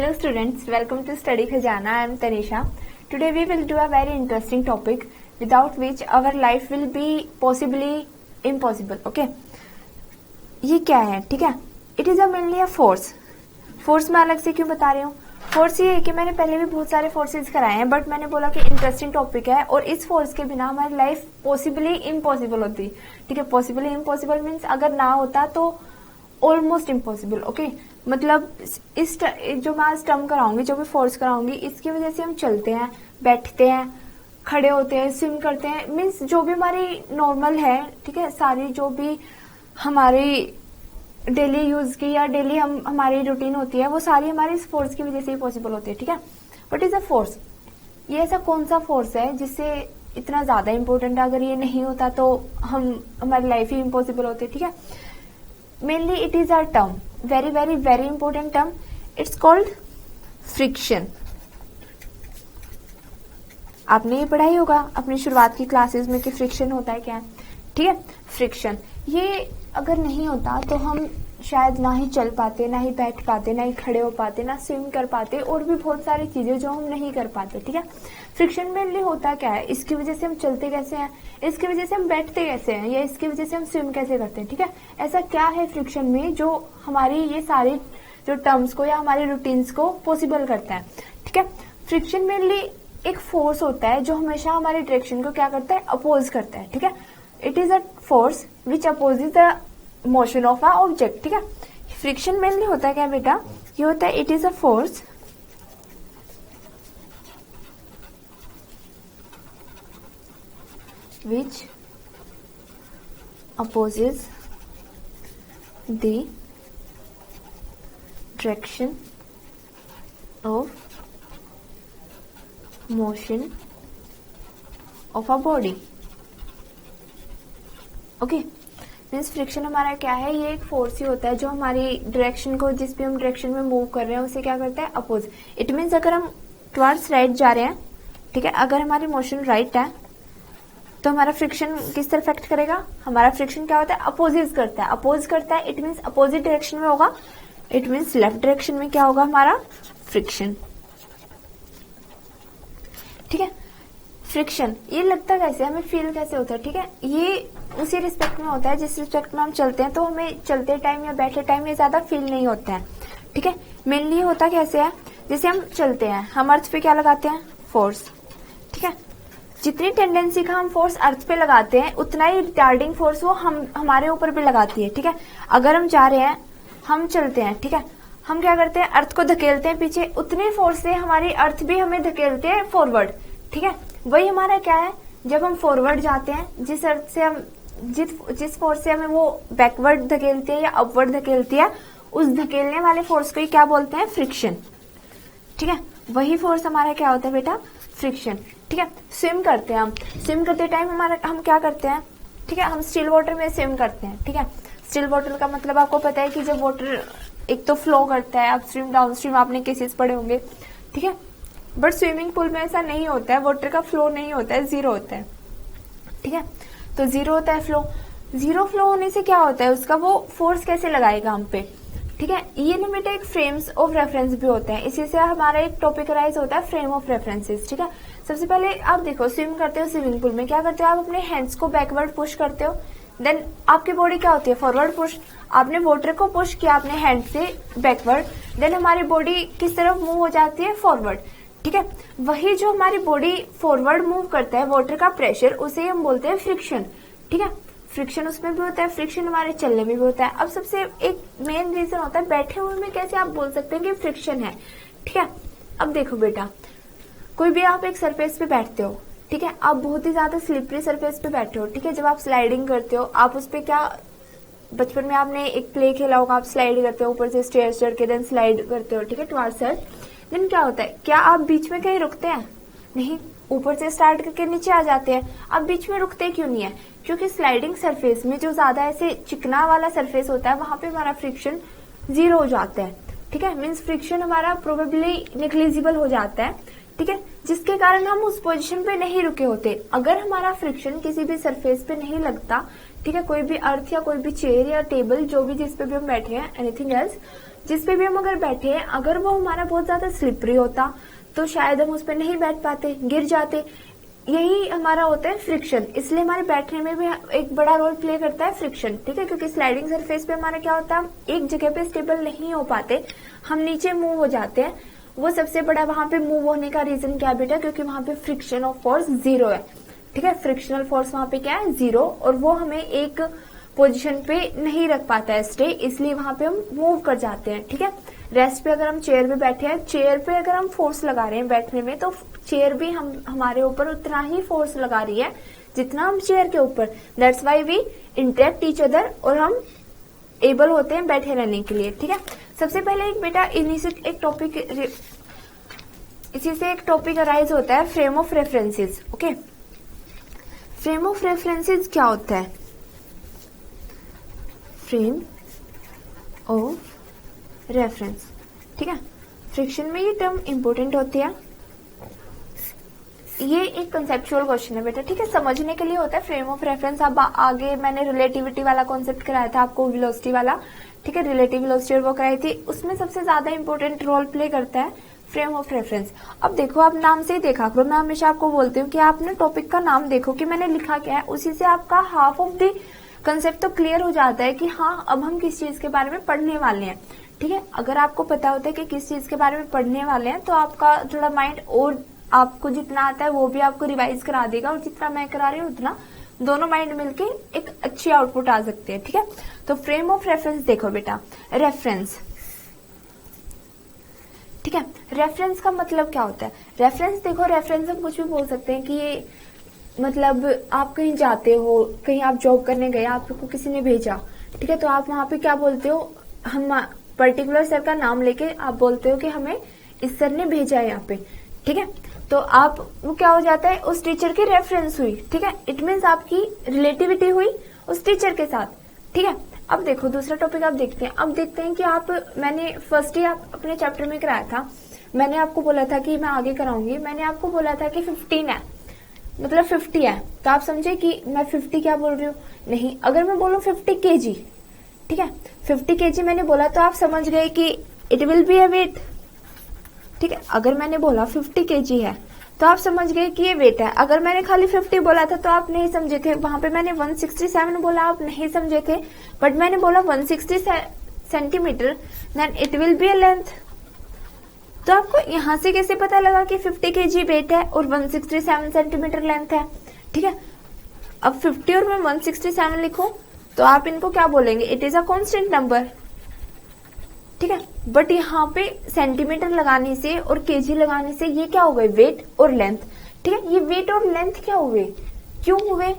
Hello students, welcome to Study Khajana. I am Tanisha. Today we will do a very interesting topic without which our life will be possibly impossible. Okay? ये क्या है? ठीक है? It is a mainly a force. Force मैं अलग से क्यों बता रही हूँ? फोर्स ये है कि मैंने पहले भी बहुत सारे फोर्सेस कराए हैं, बट मैंने बोला कि इंटरेस्टिंग टॉपिक है और इस फोर्स के बिना हमारी लाइफ पॉसिबली इम्पॉसिबल होती. ठीक है? पॉसिबली इम्पॉसिबल मीन्स अगर ना होता तो ऑलमोस्ट इम्पॉसिबल. ओके, मतलब इस जो मैं आज टर्म कराऊंगी, जो भी फोर्स कराऊंगी, इसकी वजह से हम चलते हैं, बैठते हैं, खड़े होते हैं, स्विम करते हैं, मीन्स जो भी हमारी नॉर्मल है, ठीक है, सारी जो भी हमारी डेली यूज की या डेली हमारी रूटीन होती है, वो सारी हमारी इस फोर्स की वजह से ही पॉसिबल होती है. ठीक है? What is a force? ये ऐसा कौन सा फोर्स है जिससे इतना ज्यादा इंपॉर्टेंट है? अगर ये नहीं होता तो हमारी लाइफ ही इम्पॉसिबल होती है. ठीक है? Mainly it is a term, very very very important term. It's called friction. आपने ये पढ़ा ही होगा अपनी शुरुआत की क्लासेस में कि फ्रिक्शन होता है क्या. ठीक है? फ्रिक्शन ये अगर नहीं होता तो हम शायद ना ही चल पाते, ना ही बैठ पाते, ना ही खड़े हो पाते, ना स्विम कर पाते, और भी बहुत सारी चीजें जो हम नहीं कर पाते. ठीक है? फ्रिक्शन मेनली होता क्या है? इसकी वजह से हम चलते कैसे हैं, इसकी वजह से हम बैठते कैसे हैं, या इसकी वजह से हम स्विम कैसे करते हैं. ठीक है? ऐसा क्या है फ्रिक्शन में जो हमारी ये सारी जो टर्म्स को या हमारी रूटीन्स को पॉसिबल करता है. ठीक है? फ्रिक्शन मेनली एक फोर्स होता है जो हमेशा हमारी डायरेक्शन को क्या करता है? अपोज करता है. ठीक है? It is a force which opposes the motion of a object. ठीक है? फ्रिक्शन मेनली होता है क्या बेटा? ये होता है it is a force which opposes the direction of motion of a body. Okay, means friction हमारा क्या है? ये एक फोर्स ही होता है जो हमारी डायरेक्शन को, जिस भी हम डायरेक्शन में मूव कर रहे हैं, उसे क्या करता है? अपोज. इट मीन्स अगर हम टुवर्ड्स राइट जा रहे हैं, ठीक है, अगर हमारी मोशन राइट है तो हमारा फ्रिक्शन किस तरफ इफेक्ट करेगा? हमारा फ्रिक्शन क्या होता है? अपोजिट करता है. अपोज करता है इट मीन्स अपोजिट डायरेक्शन में होगा. इट मीन्स लेफ्ट डायरेक्शन में क्या होगा हमारा? फ्रिक्शन. ठीक है? फ्रिक्शन ये लगता कैसे, हमें फील कैसे होता है? ठीक है? ये उसी रिस्पेक्ट में होता है जिस रिस्पेक्ट में हम चलते हैं, तो हमें चलते टाइम या बैठे टाइम ये ज्यादा फील नहीं होता है. ठीक है? मेनली होता कैसे है? जैसे हम चलते हैं, हम अर्थ पे क्या लगाते हैं? फोर्स. ठीक है? जितनी टेंडेंसी का हम फोर्स अर्थ पे लगाते हैं, उतना ही रिटार्डिंग फोर्स वो हमारे ऊपर भी लगाती है. ठीक है? अगर हम जा रहे हैं, हम चलते हैं, ठीक है, हम क्या करते हैं? अर्थ को धकेलते हैं पीछे, उतनी फोर्स से हमारी अर्थ भी हमें धकेलते हैं फॉरवर्ड. ठीक है? वही हमारा क्या है? जब हम फॉरवर्ड जाते हैं, जिस अर्थ से हम जिस फोर्स से हमें वो बैकवर्ड धकेलती है या अपवर्ड धकेलती है, उस धकेलने वाले फोर्स को ही क्या बोलते हैं? फ्रिक्शन. ठीक है? वही फोर्स हमारा क्या होता है बेटा? फ्रिक्शन. ठीक है? स्विम करते हैं, हम स्विम करते टाइम हम क्या करते हैं? ठीक है? हम स्टिल वाटर में स्विम करते हैं. ठीक है? स्टिल वाटर का मतलब आपको पता है कि जब वाटर एक तो फ्लो करता है, अपस्ट्रीम डाउन स्ट्रीम आपने केसेस पढ़े होंगे. ठीक है? बट स्विमिंग पूल में ऐसा नहीं होता है, वाटर का फ्लो नहीं होता है, जीरो होता है. ठीक है? तो जीरो होता है फ्लो. जीरो फ्लो होने से क्या होता है? उसका वो फोर्स कैसे लगाएगा हम पे? ठीक है? ये ना बेटा एक फ्रेम्स ऑफ रेफरेंस भी होते हैं. इसी से हमारा एक टॉपिक राइज होता है, फ्रेम ऑफ रेफरेंसेस. ठीक है? सबसे पहले आप देखो, स्विम करते हो स्विमिंग पूल में, क्या करते हो? आप अपने हैंड्स को बैकवर्ड पुश करते हो, देन आपकी बॉडी क्या होती है? Forward push. आपने वाटर को पुश किया अपने हैंड से बैकवर्ड, देन हमारी बॉडी किस तरफ मूव हो जाती है? फॉरवर्ड. ठीक है? वही जो हमारी बॉडी फॉरवर्ड मूव करता है, वाटर का प्रेशर, उसे हम बोलते हैं फ्रिक्शन. ठीक है? फ्रिक्शन उसमें भी होता है, फ्रिक्शन हमारे चलने में भी होता है. अब सबसे एक मेन रीजन होता है बैठे हुए में कैसे आप बोल सकते हैं कि फ्रिक्शन है. ठीक है? अब देखो बेटा, कोई भी आप एक सरफेस पे बैठते हो, ठीक है, आप बहुत ही ज्यादा स्लिपरी सरफेस पे बैठे हो. ठीक है? जब आप स्लाइडिंग करते हो, आप उस पे क्या, बचपन में आपने एक प्ले खेला होगा, आप स्लाइड करते हो ऊपर से स्टेयर्स चढ़ के, देन स्लाइड करते हो. ठीक है? टुवर्ड्स अर्थ. देन क्या होता है? क्या आप बीच में कहीं रुकते हैं? नहीं, ऊपर से स्टार्ट करके नीचे आ जाते हैं. आप बीच में रुकते क्यों नहीं है? क्योंकि स्लाइडिंग सरफेस में जो ज्यादा ऐसे चिकना वाला सरफेस होता है, वहां पे हमारा फ्रिक्शन जीरो हो जाता है. ठीक है? मीन्स फ्रिक्शन हमारा प्रोबेबली नेग्लिजिबल हो जाता है. ठीक है? जिसके कारण हम उस पोजीशन पे नहीं रुके होते. अगर हमारा फ्रिक्शन किसी भी सरफेस पे नहीं लगता, ठीक है, कोई भी अर्थ या कोई भी चेयर या टेबल, जो भी जिस पे भी हम बैठे हैं, एनीथिंग एल्स, जिस पे भी हम अगर बैठे हैं, अगर वो हमारा बहुत ज्यादा स्लिपरी होता तो शायद हम उस पर नहीं बैठ पाते, गिर जाते। यही हमारा होता है फ्रिक्शन, इसलिए हमारे बैठने में भी एक बड़ा रोल प्ले करता है फ्रिक्शन, ठीक है। क्योंकि स्लाइडिंग सरफेस पे हमारा क्या होता है, हम एक जगह पे स्टेबल नहीं हो पाते, हम नीचे मूव हो जाते हैं। वो सबसे बड़ा वहां पे मूव होने का रीजन क्या बेटा, क्योंकि वहां पे फ्रिक्शन ऑफ फोर्स 0 है, ठीक है। फ्रिक्शनल फोर्स वहां पे क्या है, 0, और वो हमें एक पोजीशन पे नहीं रख पाता है स्टे, इसलिए वहां पे हम मूव कर जाते हैं, ठीक है। रेस्ट पे अगर हम चेयर पे बैठे हैं, चेयर पे अगर हम फोर्स लगा रहे हैं बैठने में, तो चेयर भी हमारे ऊपर उतना ही फोर्स लगा रही है जितना हम चेयर के ऊपर। That's why we interact each other, और हम एबल होते हैं बैठे रहने के लिए, ठीक है। सबसे पहले एक बेटा इसी से एक टॉपिक अराइज होता है, frame of references. Okay, frame of references क्या होता है? फ्रेम ऑफ रेफरेंस, ठीक है। फ्रिक्शन में ये टर्म इंपोर्टेंट होती है। ये एक कंसेप्चुअल क्वेश्चन है बेटा, ठीक है, समझने के लिए होता है फ्रेम ऑफ रेफरेंस। अब आगे मैंने रिलेटिविटी वाला कॉन्सेप्ट कराया था आपको, वेलोसिटी वाला, ठीक है, रिलेटिव वेलोसिटी वो कराई थी, उसमें सबसे ज्यादा इंपॉर्टेंट रोल प्ले करता है फ्रेम ऑफ रेफरेंस। अब देखो, आप नाम से ही देखा करो, मैं हमेशा आपको बोलती हूँ कि आपने टॉपिक का नाम देखो कि मैंने लिखा क्या है, उसी से आपका हाफ ऑफ द कंसेप्ट तो क्लियर हो जाता है कि हाँ अब हम किस चीज के बारे में पढ़ने वाले हैं, ठीक है। अगर आपको पता होता है कि किस चीज के बारे में पढ़ने वाले हैं, तो आपका थोड़ा माइंड, और आपको जितना आता है वो भी आपको रिवाइज करा देगा, और जितना मैं करा रही हूँ उतना दोनों माइंड मिलके एक अच्छी आउटपुट आ सकती है, ठीक है। तो फ्रेम ऑफ रेफरेंस देखो बेटा, रेफरेंस, ठीक है। रेफरेंस का मतलब क्या होता है? रेफरेंस देखो, रेफरेंस हम कुछ भी बोल सकते हैं कि ये मतलब आप कहीं जाते हो, कहीं आप जॉब करने गए, आपको किसी ने भेजा, ठीक है, तो आप वहां पे क्या बोलते हो, हम पर्टिकुलर सर का नाम लेके आप बोलते हो कि हमें इस सर ने भेजा है यहाँ पे, ठीक है। तो आप वो क्या हो जाता है, उस टीचर की रेफरेंस हुई, ठीक है। इट मीन्स आपकी रिलेटिविटी हुई उस टीचर के साथ, ठीक है। अब देखो दूसरा टॉपिक आप देखते हैं। अब देखते हैं कि मैंने फर्स्ट ही आप अपने चैप्टर में कराया था, मैंने आपको बोला था कि मैं आगे कराऊंगी, मैंने आपको बोला था कि 15 है, मतलब 50 है, तो आप समझे कि मैं 50 क्या बोल रही हूँ, नहीं। अगर मैं बोलूँ 50 kg, ठीक है, 50 kg मैंने बोला तो आप समझ गए कि it will be a weight, ठीक है। अगर मैंने बोला 50 kg है तो आप समझ गए कि ये वेट है। अगर मैंने खाली 50 बोला था तो आप नहीं समझे थे, वहां पे मैंने 167 बोला, आप नहीं समझे थे, बट मैंने बोला 160 centimetre, then it will be a length. तो आपको यहां से कैसे पता लगा कि 50 kg वेट है और 167 सेंटीमीटर लेंथ है, ठीक है। अब 50 और मैं 167 लिखूं तो आप इनको क्या बोलेंगे, it is a constant number, ठीक है। बट यहाँ पे सेंटीमीटर लगाने से और केजी लगाने से ये क्या हो गए, वेट और लेंथ, ठीक है। ये वेट और लेंथ क्या हुए, क्यों हुए?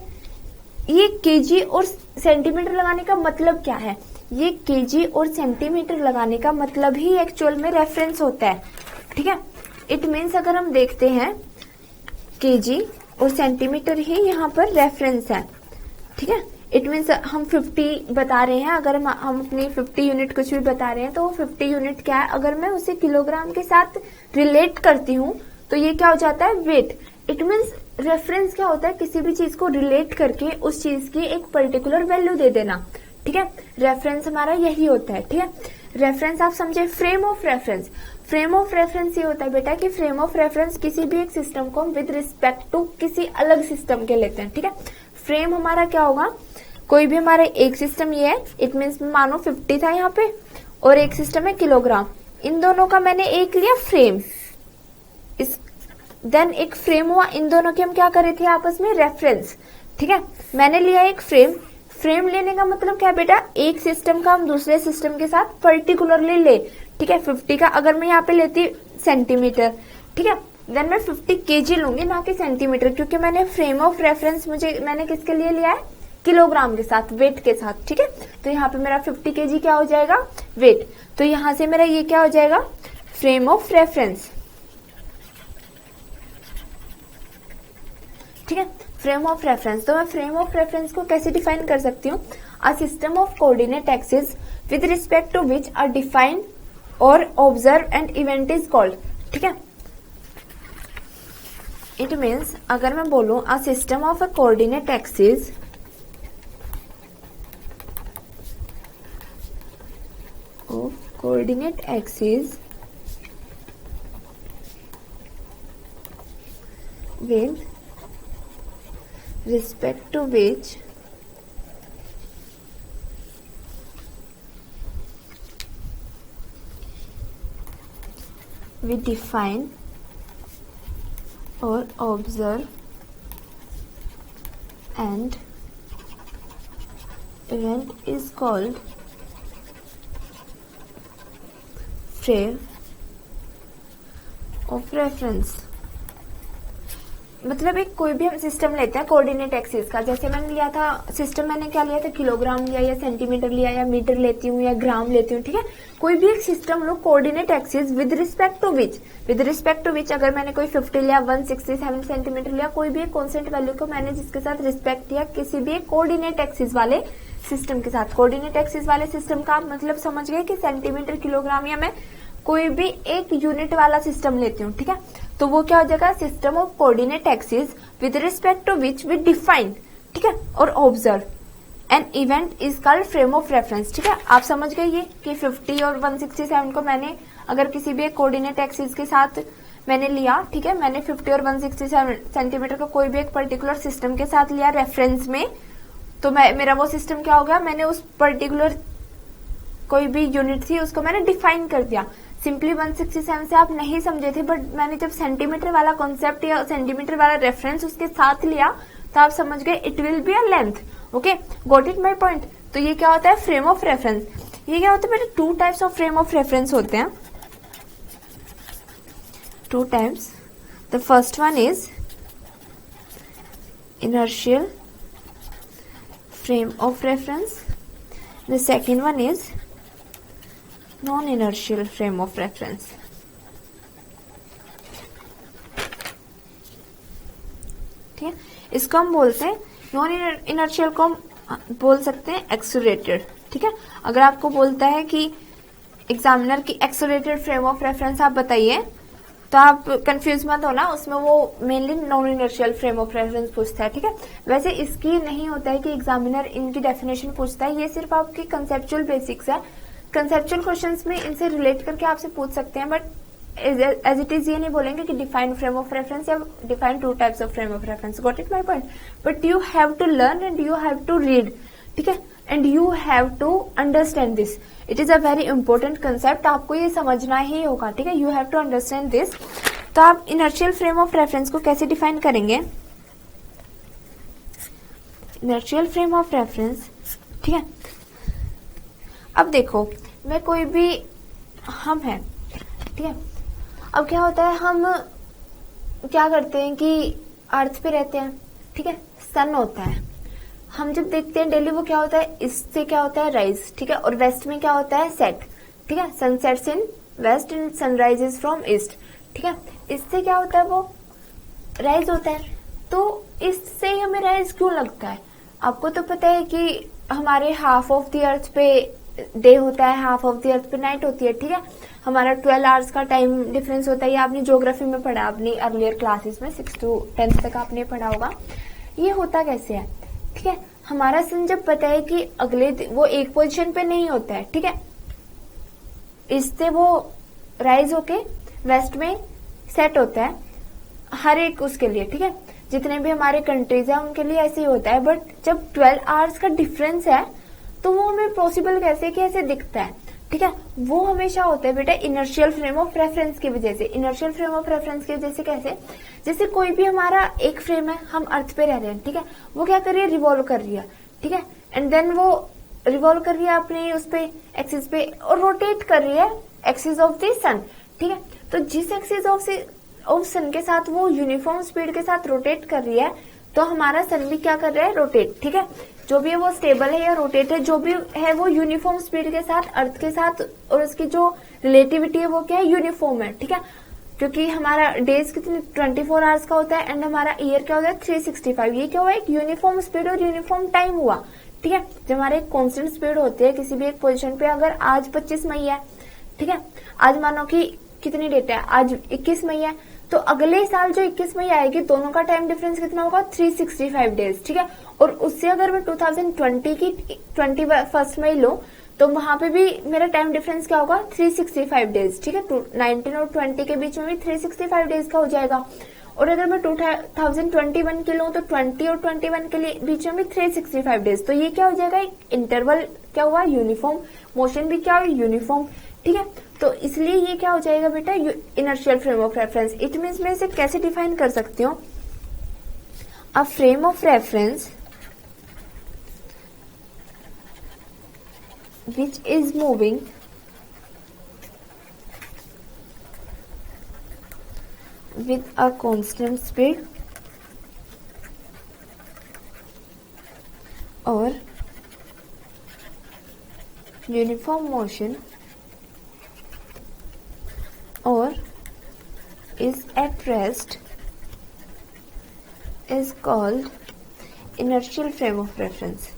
ये केजी और सेंटीमीटर लगाने का मतलब क्या है? ये केजी और सेंटीमीटर लगाने का मतलब ही एक्चुअल में रेफरेंस होता है, ठीक है। इट मीन्स अगर हम देखते हैं केजी और सेंटीमीटर ही यहाँ पर रेफरेंस है, ठीक है। इट मीन्स हम 50 बता रहे हैं, अगर हम अपनी 50 यूनिट कुछ भी बता रहे हैं तो 50 यूनिट क्या है, अगर मैं उसे किलोग्राम के साथ रिलेट करती हूँ तो ये क्या हो जाता है, वेट। इट मीन्स रेफरेंस क्या होता है, किसी भी चीज को रिलेट करके उस चीज की एक पर्टिकुलर वैल्यू दे देना, ठीक है। रेफरेंस हमारा यही होता है, ठीक है। रेफरेंस आप समझे। Frame of reference, frame of reference ये होता है बेटा कि फ्रेम ऑफ रेफरेंस किसी भी एक सिस्टम को विद रिस्पेक्ट टू किसी अलग सिस्टम के लेते हैं, ठीक है। फ्रेम हमारा क्या होगा, कोई भी हमारे एक सिस्टम ये है, इट मीन्स मानो 50 था यहाँ पे और एक सिस्टम है किलोग्राम, इन दोनों का मैंने एक लिया फ्रेम, देन एक फ्रेम हुआ, इन दोनों के हम क्या करे थे आपस में, रेफरेंस, ठीक है। मैंने लिया एक फ्रेम, फ्रेम लेने का मतलब क्या बेटा, एक सिस्टम का हम दूसरे सिस्टम के साथ पर्टिकुलरली ले, ठीक है। 50 का अगर मैं यहाँ पे लेती सेंटीमीटर, ठीक है, देन मैं 50 kg लूंगी ना कि सेंटीमीटर, क्योंकि मैंने फ्रेम ऑफ रेफरेंस मैंने किसके लिए लिया है, किलोग्राम के साथ, वेट के साथ, ठीक है। तो यहाँ पे मेरा 50 kg क्या हो जाएगा, वेट। तो यहाँ से मेरा ये क्या हो जाएगा, फ्रेम ऑफ रेफरेंस, ठीक है। फ्रेम ऑफ रेफरेंस, तो मैं फ्रेम ऑफ रेफरेंस को कैसे डिफाइन कर सकती हूँ, a system of coordinate axis with respect to which are defined और observe and event is called, ठीक है। इट मीन्स अगर मैं बोलूं a system of a coordinate axis coordinate axis with respect to which we define or observe and event is called frame of reference। मतलब एक कोई भी हम सिस्टम लेते हैं कोऑर्डिनेट एक्सिस का, जैसे मैंने लिया था सिस्टम, मैंने क्या लिया था, किलोग्राम लिया या सेंटीमीटर लिया या मीटर लेती हूँ या ग्राम लेती हूँ, ठीक है। कोई भी एक सिस्टम लो coordinate axis with respect to which अगर मैंने कोई 50 लिया, 167 सेंटीमीटर लिया, कोई भी एक कॉन्स्टेंट वैल्यू को मैंने जिसके साथ रिस्पेक्ट किया किसी भी एक कोऑर्डिनेट एक्सिस वाले सिस्टम के साथ। कोऑर्डिनेट एक्सिस वाले सिस्टम का आप मतलब समझ गए कि सेंटीमीटर, किलोग्राम या मैं कोई भी एक यूनिट वाला सिस्टम लेती हूँ, ठीक है। तो वो क्या हो जाएगा, system of coordinate axis with respect to which we define, ठीक है, और observe an event is called frame of reference, ठीक है। आप समझ गए ये कि 50 और 167 को मैंने अगर किसी भी एक कोऑर्डिनेट एक्सिस के साथ मैंने लिया, ठीक है, मैंने 50 और 167 सेंटीमीटर को कोई भी एक पर्टिकुलर सिस्टम के साथ लिया रेफरेंस में, तो मेरा वो सिस्टम क्या हो गया, मैंने उस पर्टिकुलर कोई भी यूनिट थी उसको मैंने डिफाइन कर दिया। सिंपली 167 से आप नहीं समझे थे, बट मैंने जब सेंटीमीटर वाला कॉन्सेप्ट या सेंटीमीटर वाला रेफरेंस उसके साथ लिया तो आप समझ गए it will be a length. Okay, got it my point. तो ये क्या होता है, फ्रेम ऑफ रेफरेंस। ये क्या होता है बेटा, 2 types of frame of reference होते हैं, 2 types. The first one is inertial frame of reference, the second one is non-inertial frame of reference। ठीक है, इसको हम बोलते हैं नॉन इनर्शियल को हम बोल सकते हैं एक्सेलरेटेड, ठीक है। अगर आपको बोलता है कि एग्जामिनर की एक्सेलरेटेड फ्रेम ऑफ रेफरेंस आप बताइए, तो आप कंफ्यूज मत होना, उसमें वो mainly non inertial frame of reference पूछता है, ठीक है। वैसे इसकी नहीं होता है कि एग्जामिनर इनकी डेफिनेशन पूछता है, ये सिर्फ आपकी कंसेप्चुअल बेसिक्स है। कंसेप्चुअल क्वेश्चंस में इनसे रिलेट करके आपसे पूछ सकते हैं, बट एज इट इज ये नहीं बोलेंगे कि डिफाइन फ्रेम ऑफ रेफरेंस या define 2 types of frame of reference. Got it my point. But you have to learn and you have to read, ठीक है, and you have to understand this. It is a very important concept, आपको ये समझना ही होगा, ठीक है। You have to understand this. तो आप इनर्शियल फ्रेम ऑफ रेफरेंस को कैसे डिफाइन करेंगे, इनर्शियल फ्रेम ऑफ रेफरेंस, ठीक है। अब देखो, मैं कोई भी हम है, ठीक है। अब क्या होता है, हम क्या करते हैं कि अर्थ पे रहते हैं, ठीक है, सन होता है, हम जब देखते हैं डेली वो क्या होता है, इससे क्या होता है राइज, ठीक है, और वेस्ट में क्या होता है सेट, ठीक है, sun sets in west and sunrise is from east, ठीक है। इससे क्या होता है, वो राइज होता है। तो इससे हमें राइज क्यों लगता है, आपको तो पता है कि हमारे हाफ ऑफ द अर्थ पे डे होता है, हाफ ऑफ द अर्थ पे नाइट होती है, ठीक है। हमारा 12 आवर्स का टाइम डिफरेंस होता है, ये आपने ज्योग्राफी में पढ़ा, अपनी अर्लियर क्लासेस में 6 to 10 तक आपने पढ़ा होगा। ये होता कैसे है, ठीक है। हमारा सन जब पता है कि अगले वो एक पोजीशन पे नहीं होता है, ठीक है, इससे वो राइज होके वेस्ट में सेट होता है, हर एक उसके लिए, ठीक है, जितने भी हमारे कंट्रीज है उनके लिए ऐसे ही होता है। बट जब 12 आवर्स का डिफरेंस है तो वो हमें पॉसिबल कैसे कि ऐसे दिखता है, ठीक है। वो हमेशा होता है बेटा इनर्शियल फ्रेम ऑफ रेफरेंस की वजह से। इनर्शियल फ्रेम ऑफ रेफरेंस की वजह से कैसे, जैसे कोई भी हमारा एक फ्रेम है, हम अर्थ पे रह रहे हैं, ठीक है, वो क्या कर रही है, रिवॉल्व कर रही है, ठीक है, एंड देन वो रिवॉल्व कर रही है अपने उस पे एक्सिस पे और रोटेट कर रही है एक्सिस ऑफ द सन, ठीक है। तो जिस एक्सिस ऑफ सन के साथ वो यूनिफॉर्म स्पीड के साथ रोटेट कर रही है, तो हमारा सन भी क्या कर रहा है, रोटेट, ठीक है। जो भी है वो स्टेबल है या रोटेट है, जो भी है वो यूनिफॉर्म स्पीड के साथ अर्थ के साथ, और उसकी जो रिलेटिविटी है वो क्या है, यूनिफॉर्म है, ठीक है। क्योंकि हमारा डेज कितने 24 आवर्स का होता है एंड हमारा ईयर क्या होता है 365। ये क्या हुआ, एक यूनिफॉर्म स्पीड और यूनिफॉर्म टाइम हुआ, ठीक है। जब हमारे एक कॉन्स्टेंट स्पीड होती है किसी भी एक पोजीशन पे, अगर आज 25 मई है, ठीक है, आज मानो कि कितनी डेट है, आज 21 मई है, तो अगले साल जो 21 मई आएगी दोनों का टाइम डिफरेंस कितना होगा, 365 डेज, ठीक है। और उससे अगर मैं 2020 की 21 मई लूं तो वहां पे भी मेरा टाइम डिफरेंस क्या होगा 365 डेज, ठीक है। 19 और 20 के बीच में भी 365 डेज का हो जाएगा। और अगर मैं 2021 के लूँ तो 20 और 21 के लिए बीच में भी 365 डेज, तो ये क्या हो जाएगा, एक इंटरवल क्या हुआ, यूनिफॉर्म, मोशन भी क्या हुआ, यूनिफॉर्म, ठीक है। तो इसलिए ये क्या हो जाएगा बेटा, inertial frame of reference. It means मैं इसे कैसे डिफाइन कर सकती हूँ, a frame of reference which is moving with a constant speed or uniform motion or is at rest is called inertial frame of reference.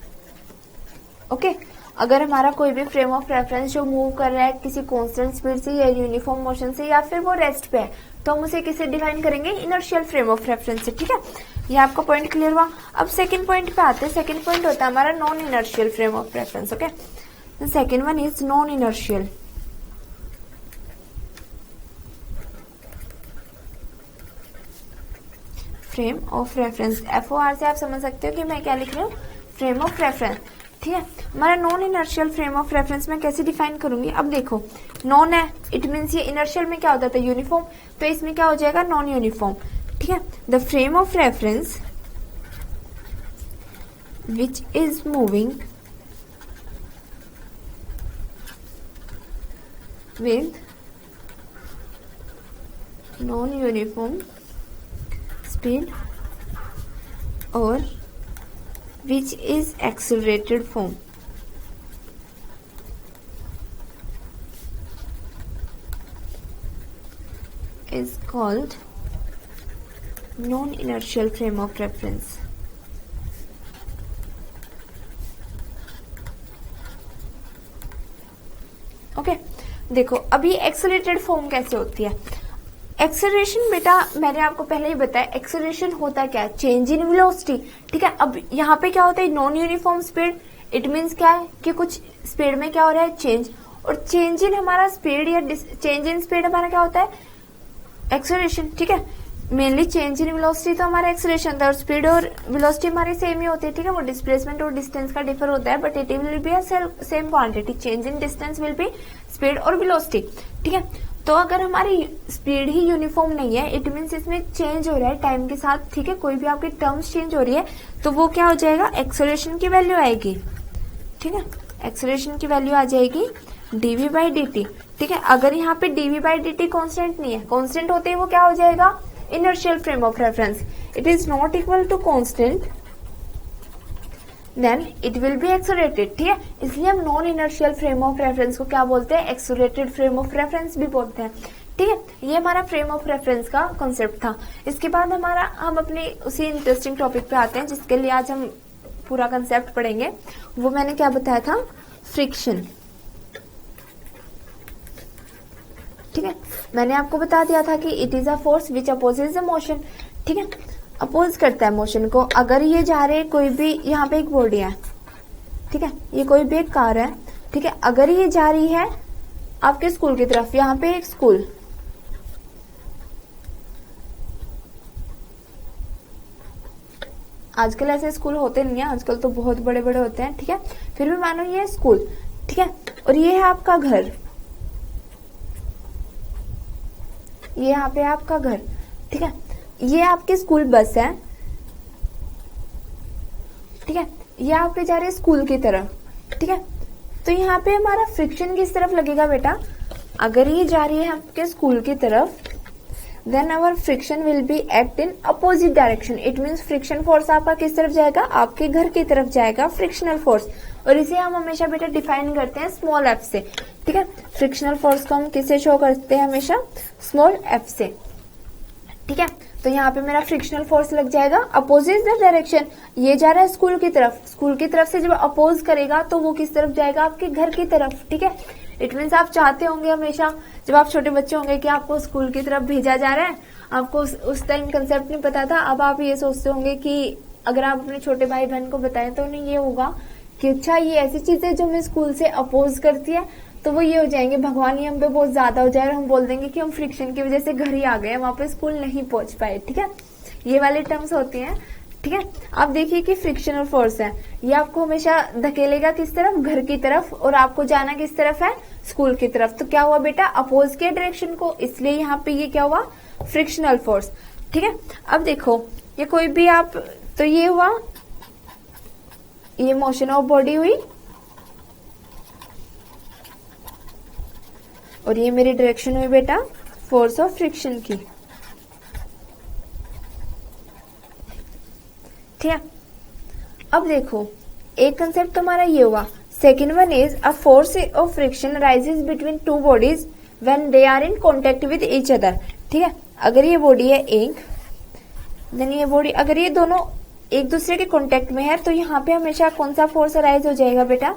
Okay अगर हमारा कोई भी फ्रेम ऑफ रेफरेंस जो मूव कर रहा है किसी कांस्टेंट स्पीड से या यूनिफॉर्म मोशन से या फिर वो रेस्ट पे है, तो हम उसे किसे डिफाइन करेंगे, इनर्शियल फ्रेम ऑफ रेफरेंस से, ठीक है। ये आपका पॉइंट क्लियर हुआ। अब सेकंड पॉइंट पे आते हैं। सेकंड पॉइंट होता है हमारा non inertial frame of reference. Okay, the second one is non inertial frame of reference. FOR से आप समझ सकते हो कि मैं क्या लिख रही हूँ, फ्रेम ऑफ रेफरेंस, ठीक है। हमारा non inertial frame of reference में कैसे डिफाइन करूंगी, अब देखो नॉन है, इट मीन्स ये इनर्शियल में क्या होता था, यूनिफॉर्म, तो इसमें क्या हो जाएगा, नॉन यूनिफॉर्म, ठीक है। The frame of reference which is moving with non uniform speed और which is accelerated form is called non-inertial frame of reference. Okay देखो अभी एक्सेलरेटेड फॉर्म कैसे होती है। एक्सेलरेशन बेटा मैंने आपको पहले ही बताया, एक्सेलरेशन होता क्या है, चेंज इन वेलोसिटी, ठीक है। अब यहाँ पे क्या होता है, non uniform speed, it means क्या है कि कुछ स्पीड में क्या हो रहा है, चेंज, और चेंज इन हमारा स्पीड या चेंज इन स्पीड हमारा क्या होता है, एक्सेलरेशन, ठीक है। मेनली चेंज इन वेलोसिटी तो हमारा एक्सेलरेशन था और स्पीड और वेलोसिटी हमारी सेम ही होती है, ठीक है। वो डिस्प्लेसमेंट और डिस्टेंस का डिफर होता है but it will be a same quantity, change in distance will be speed और वेलोसिटी, ठीक है। तो अगर हमारी स्पीड ही यूनिफॉर्म नहीं है, इट मीन्स इसमें चेंज हो रहा है टाइम के साथ, ठीक है, कोई भी आपकी टर्म्स चेंज हो रही है, तो वो क्या हो जाएगा, एक्सेलरेशन की वैल्यू आएगी, ठीक है। एक्सेलरेशन की वैल्यू आ जाएगी dv/dt, ठीक है। अगर यहाँ पे dv/dt कांस्टेंट नहीं है, कांस्टेंट होते ही वो क्या हो जाएगा, inertial frame of reference. It is not equal to constant then it will be accelerated, ठीक है। इसलिए हम non inertial frame of reference को क्या बोलते हैं, एक्सेलरेटेड फ्रेम ऑफ रेफरेंस भी बोलते हैं, ठीक है। ये हमारा फ्रेम ऑफ रेफरेंस का कॉन्सेप्ट था। इसके बाद हम अपने उसी इंटरेस्टिंग टॉपिक पे आते हैं जिसके लिए आज हम पूरा कंसेप्ट पढ़ेंगे। वो मैंने क्या बताया था, फ्रिक्शन, ठीक है। मैंने आपको बता दिया था कि it is a force which opposes a motion, ठीक है, अपोज करता है मोशन को। अगर ये जा रहे कोई भी, यहाँ पे एक बॉडी है, ठीक है, ये कोई भी एक कार है, ठीक है, अगर ये जा रही है आपके स्कूल की तरफ, यहाँ पे एक स्कूल, आजकल ऐसे स्कूल होते नहीं है, आजकल तो बहुत बड़े बड़े होते हैं, ठीक है, फिर भी मानो ये स्कूल, ठीक है, और ये है आपका घर, ये यहाँ पे आपका घर, ठीक है, ये आपकी स्कूल बस है, ठीक है, ये आप पे जा रहे हैं स्कूल की तरफ, ठीक है। तो यहाँ पे हमारा फ्रिक्शन किस तरफ लगेगा बेटा, अगर ये जा रही है आपके स्कूल की तरफ, then our friction will be act in opposite direction. It means friction force आपका किस तरफ जाएगा, आपके घर की तरफ जाएगा, फ्रिक्शनल फोर्स। और इसे हम हमेशा बेटा डिफाइन करते हैं स्मॉल एफ से, ठीक है। फ्रिक्शनल फोर्स को हम किससे शो करते हैं, हमेशा स्मॉल एफ से, ठीक है। तो यहाँ पे मेरा फ्रिक्शनल फोर्स लग जाएगा अपोजिट द डायरेक्शन, ये जा रहा है स्कूल की तरफ, स्कूल की तरफ से जब अपोज करेगा तो वो किस तरफ जाएगा, आपके घर की तरफ, ठीक है। इट मीन्स आप चाहते होंगे हमेशा, जब आप छोटे बच्चे होंगे कि आपको स्कूल की तरफ भेजा जा रहा है, आपको उस टाइम कंसेप्ट नहीं पता था, अब आप ये सोचते होंगे कि अगर आप अपने छोटे भाई बहन को बताएं तो उन्हें ये होगा कि अच्छा ये ऐसी चीज है जो हमें स्कूल से अपोज करती है, तो वो ये हो जाएंगे भगवान ही हम पे बहुत ज्यादा हो जाए और हम बोल देंगे कि हम फ्रिक्शन की वजह से घर ही आ गए, वहां पे स्कूल नहीं पहुंच पाए। ठीक है, ये वाले टर्म्स होते हैं। ठीक है, आप देखिए कि फ्रिक्शनल फोर्स है, ये आपको हमेशा धकेलेगा किस तरफ, घर की तरफ, और आपको जाना किस तरफ है, स्कूल की तरफ। तो क्या हुआ बेटा, अपोज के डायरेक्शन को, इसलिए यहाँ पे ये क्या हुआ, फ्रिक्शनल फोर्स। ठीक है, अब देखो ये कोई भी आप, तो ये हुआ, ये मोशन ऑफ बॉडी हुई, और ये मेरी डायरेक्शन हुई बेटा फोर्स ऑफ फ्रिक्शन की। ठीक है, अब देखो एक कंसेप्ट तुम्हारा ये हुआ। Second one is a force of friction rises between two bodies when they are in contact with each other. ठीक है, अगर ये बॉडी है एक, देन ये बॉडी, अगर ये दोनों एक दूसरे के कॉन्टेक्ट में है, तो यहाँ पे हमेशा कौन सा फोर्स राइज हो जाएगा बेटा,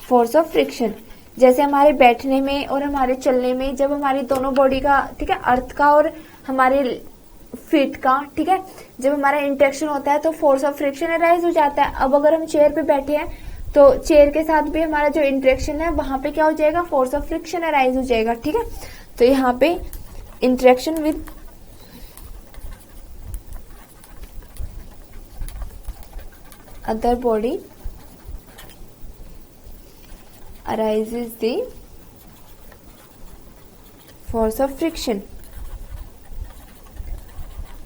फोर्स ऑफ फ्रिक्शन। जैसे हमारे बैठने में और हमारे चलने में, जब हमारी दोनों बॉडी का, ठीक है, अर्थ का और हमारे फीट का, ठीक है, जब हमारा इंटरेक्शन होता है तो फोर्स ऑफ फ्रिक्शन राइज हो जाता है। अब अगर हम चेयर पे बैठे हैं तो चेयर के साथ भी हमारा जो इंटरेक्शन है वहां पे क्या हो जाएगा, फोर्स ऑफ फ्रिक्शन राइज हो जाएगा। ठीक है, तो यहाँ पे interaction with other body arises the force of friction।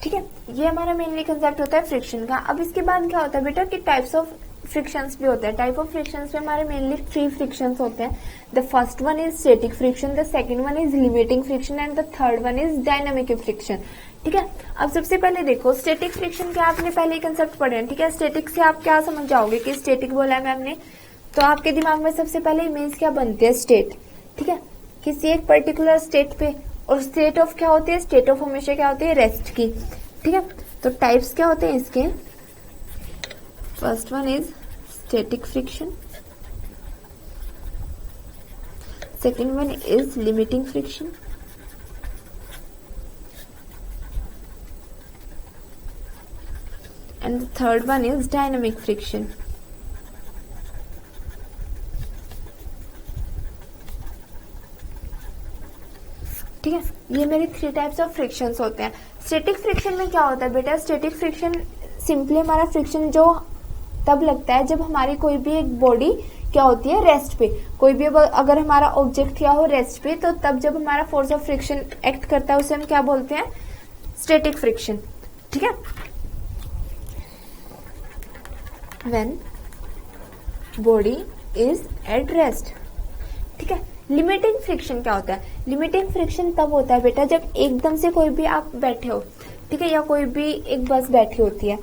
ठीक है, ये हमारा मेनली कंसेप्ट होता है फ्रिक्शन का। अब इसके बाद क्या होता है बेटा कि टाइप्स ऑफ फ्रिक्शंस भी होते हैं। टाइप ऑफ फ्रिक्शंस में हमारे मेनली 3 फ्रिक्शंस होते हैं। The first one is static friction, the second one is limiting friction and the third one is dynamic friction. ठीक है, अब सबसे पहले देखो स्टैटिक फ्रिक्शन के आपने पहले ही कंसेप्ट पढ़े हैं। ठीक है, स्टैटिक से आप क्या समझ जाओगे कि स्टैटिक बोला है मैम ने, तो आपके दिमाग में सबसे पहले इमेज क्या बनती है, स्टेट। ठीक है, किसी एक पर्टिकुलर स्टेट पे, और स्टेट ऑफ क्या होती है, स्टेट ऑफ हमेशा क्या होती है, रेस्ट की। ठीक है, तो टाइप्स क्या होते हैं इसके, first one is static friction, second one is limiting friction, and the third one is dynamic friction. ठीक है, ये मेरे 3 टाइप्स ऑफ फ्रिक्शंस होते हैं। स्टैटिक फ्रिक्शन में क्या होता है बेटा, स्टैटिक फ्रिक्शन सिंपली हमारा फ्रिक्शन जो तब लगता है जब हमारी कोई भी एक बॉडी क्या होती है, रेस्ट पे। कोई भी अगर हमारा ऑब्जेक्ट क्या हो रेस्ट पे, तो तब जब हमारा फोर्स ऑफ फ्रिक्शन एक्ट करता है उसे हम क्या बोलते हैं, स्टैटिक फ्रिक्शन। ठीक है, when body is at rest. ठीक है, लिमिटिंग फ्रिक्शन क्या होता है, लिमिटिंग फ्रिक्शन तब होता है बेटा जब एकदम से कोई भी आप बैठे हो, ठीक है, या कोई भी एक बस बैठी होती है।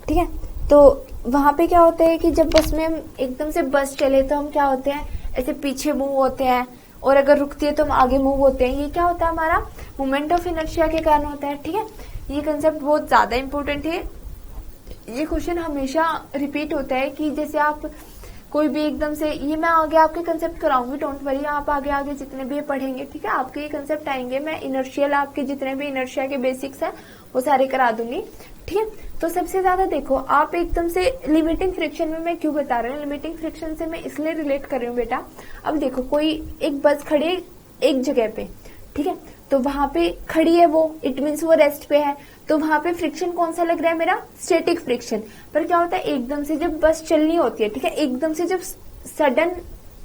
ठीक है, तो वहां पे क्या होता है कि जब बस में हम एकदम से बस चले तो हम क्या होते हैं, ऐसे पीछे मूव होते हैं, और अगर रुकती है तो हम आगे मूव होते हैं। ये क्या होता है, हमारा मोमेंट ऑफ इनर्शिया के कारण होता है। ठीक है, ये कंसेप्ट बहुत ज्यादा इंपॉर्टेंट है। ये क्वेश्चन हमेशा रिपीट होता है कि जैसे आप कोई भी एकदम से, ये मैं आगे आपके कंसेप्ट कराऊंगी, डोंट वरी, आप आगे आगे जितने भी पढ़ेंगे, ठीक है, आपके ये कंसेप्ट आएंगे। मैं इनर्शियल, आपके जितने भी इनर्शिया के बेसिक्स हैं वो सारे करा दूंगी। ठीक है, तो सबसे ज्यादा देखो आप एकदम से लिमिटिंग फ्रिक्शन में मैं क्यों बता रही हूँ, लिमिटिंग फ्रिक्शन से मैं इसलिए रिलेट कर रही हूँ बेटा। अब देखो कोई एक बस खड़ी है एक जगह पे, ठीक है, तो वहां पे खड़ी है वो, इट मीन्स वो रेस्ट पे है, तो वहां पे फ्रिक्शन कौन सा लग रहा है, मेरा स्टैटिक फ्रिक्शन। पर क्या होता है, एकदम से जब बस चलनी होती है, ठीक है, एकदम से जब सडन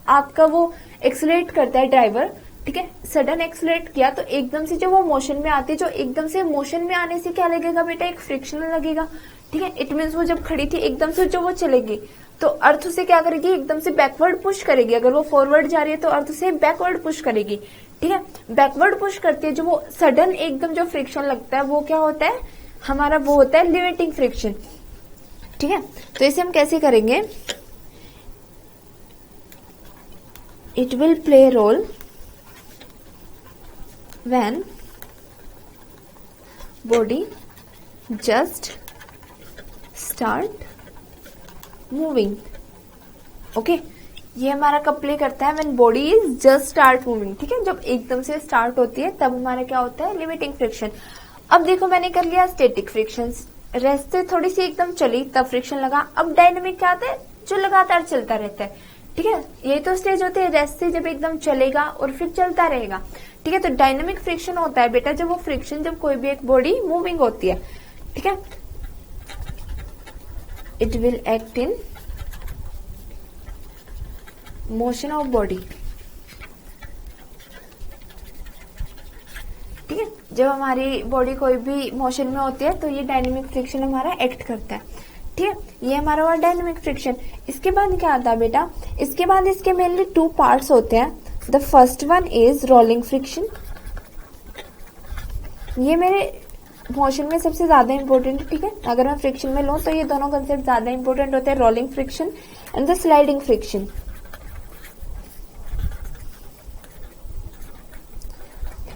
आपका वो एक्सलेट करता है ड्राइवर, ठीक है, सडन एक्सलेट किया तो एकदम से जो वो मोशन में आती है, जो एकदम से मोशन में आने से क्या लगेगा बेटा, एक फ्रिक्शन लगेगा। ठीक है, इट मीन्स वो जब खड़ी थी एकदम से जो वो चलेगी तो अर्थ उसे क्या करेगी, एकदम से बैकवर्ड पुश करेगी। अगर वो फॉरवर्ड जा रही है तो अर्थ उसे बैकवर्ड पुश करेगी। ठीक है, बैकवर्ड पुश करती है, जो वो सडन एकदम जो फ्रिक्शन लगता है वो क्या होता है हमारा, वो होता है लिमिटिंग फ्रिक्शन। ठीक है, तो इसे हम कैसे करेंगे, it will play role when body just start moving. Okay, ये हमारा कब प्ले करता है, when body is just start moving. ठीक है, जब एकदम से स्टार्ट होती है तब हमारा क्या होता है, लिमिटिंग फ्रिक्शन। अब देखो मैंने कर लिया स्टैटिक फ्रिक्शन, रेस्ट से थोड़ी सी एकदम चली तब फ्रिक्शन लगा। अब डायनेमिक क्या आता है, जो लगातार चलता रहता है, ठीक है। ये तो स्टेज होती है रेस्ट से, जब एकदम चलेगा और फिर चलता रहेगा, ठीक है। तो डायनेमिक फ्रिक्शन होता है बेटा जब वो फ्रिक्शन, जब कोई भी एक बॉडी मूविंग होती है, ठीक है, it will act in motion of body, ठीक है। जब हमारी बॉडी कोई भी मोशन में होती है तो ये डायनेमिक फ्रिक्शन हमारा एक्ट करता है, ठीक है। ये हमारा हुआ डायनेमिक फ्रिक्शन। इसके बाद क्या आता है बेटा, इसके बाद इसके मेनली 2 पार्ट्स होते हैं। The first one is rolling friction. ये मेरे मोशन में सबसे ज्यादा इंपॉर्टेंट है, ठीक है। अगर मैं फ्रिक्शन में लूं तो ये दोनों कंसेप्ट ज्यादा इंपॉर्टेंट होते हैं, rolling friction and the sliding friction.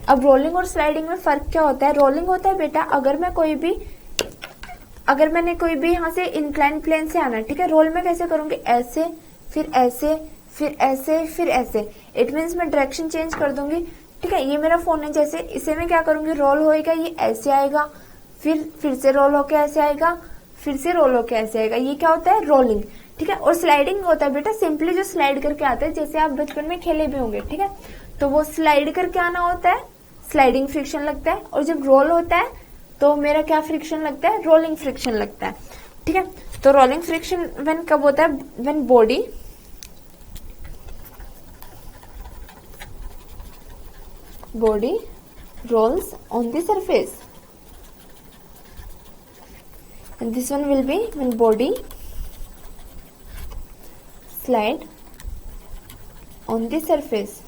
अब रोलिंग और स्लाइडिंग में फर्क क्या होता है। रोलिंग होता है बेटा अगर मैंने कोई भी यहाँ से इंक्लाइन प्लेन से आना, ठीक है, रोल में कैसे करूंगी, ऐसे फिर ऐसे फिर ऐसे फिर ऐसे, इट मीन्स मैं डायरेक्शन चेंज कर दूंगी, ठीक है। ये मेरा फोन है, जैसे इसे मैं क्या करूंगी, रोल होएगा, ये ऐसे आएगा, फिर से रोल होके ऐसे आएगा, फिर से रोल होके ऐसे आएगा, ये क्या होता है, रोलिंग, ठीक है। और स्लाइडिंग होता है बेटा सिंपली जो स्लाइड करके आता है, जैसे आप बचपन में खेले भी होंगे, ठीक है, तो वो स्लाइड करके आना होता है, स्लाइडिंग फ्रिक्शन लगता है। और जब रोल होता है तो मेरा क्या फ्रिक्शन लगता है, रोलिंग फ्रिक्शन लगता है, ठीक है। तो रोलिंग फ्रिक्शन व्हेन कब होता है, when body rolls on the surface, and this one will be when body slide on the surface,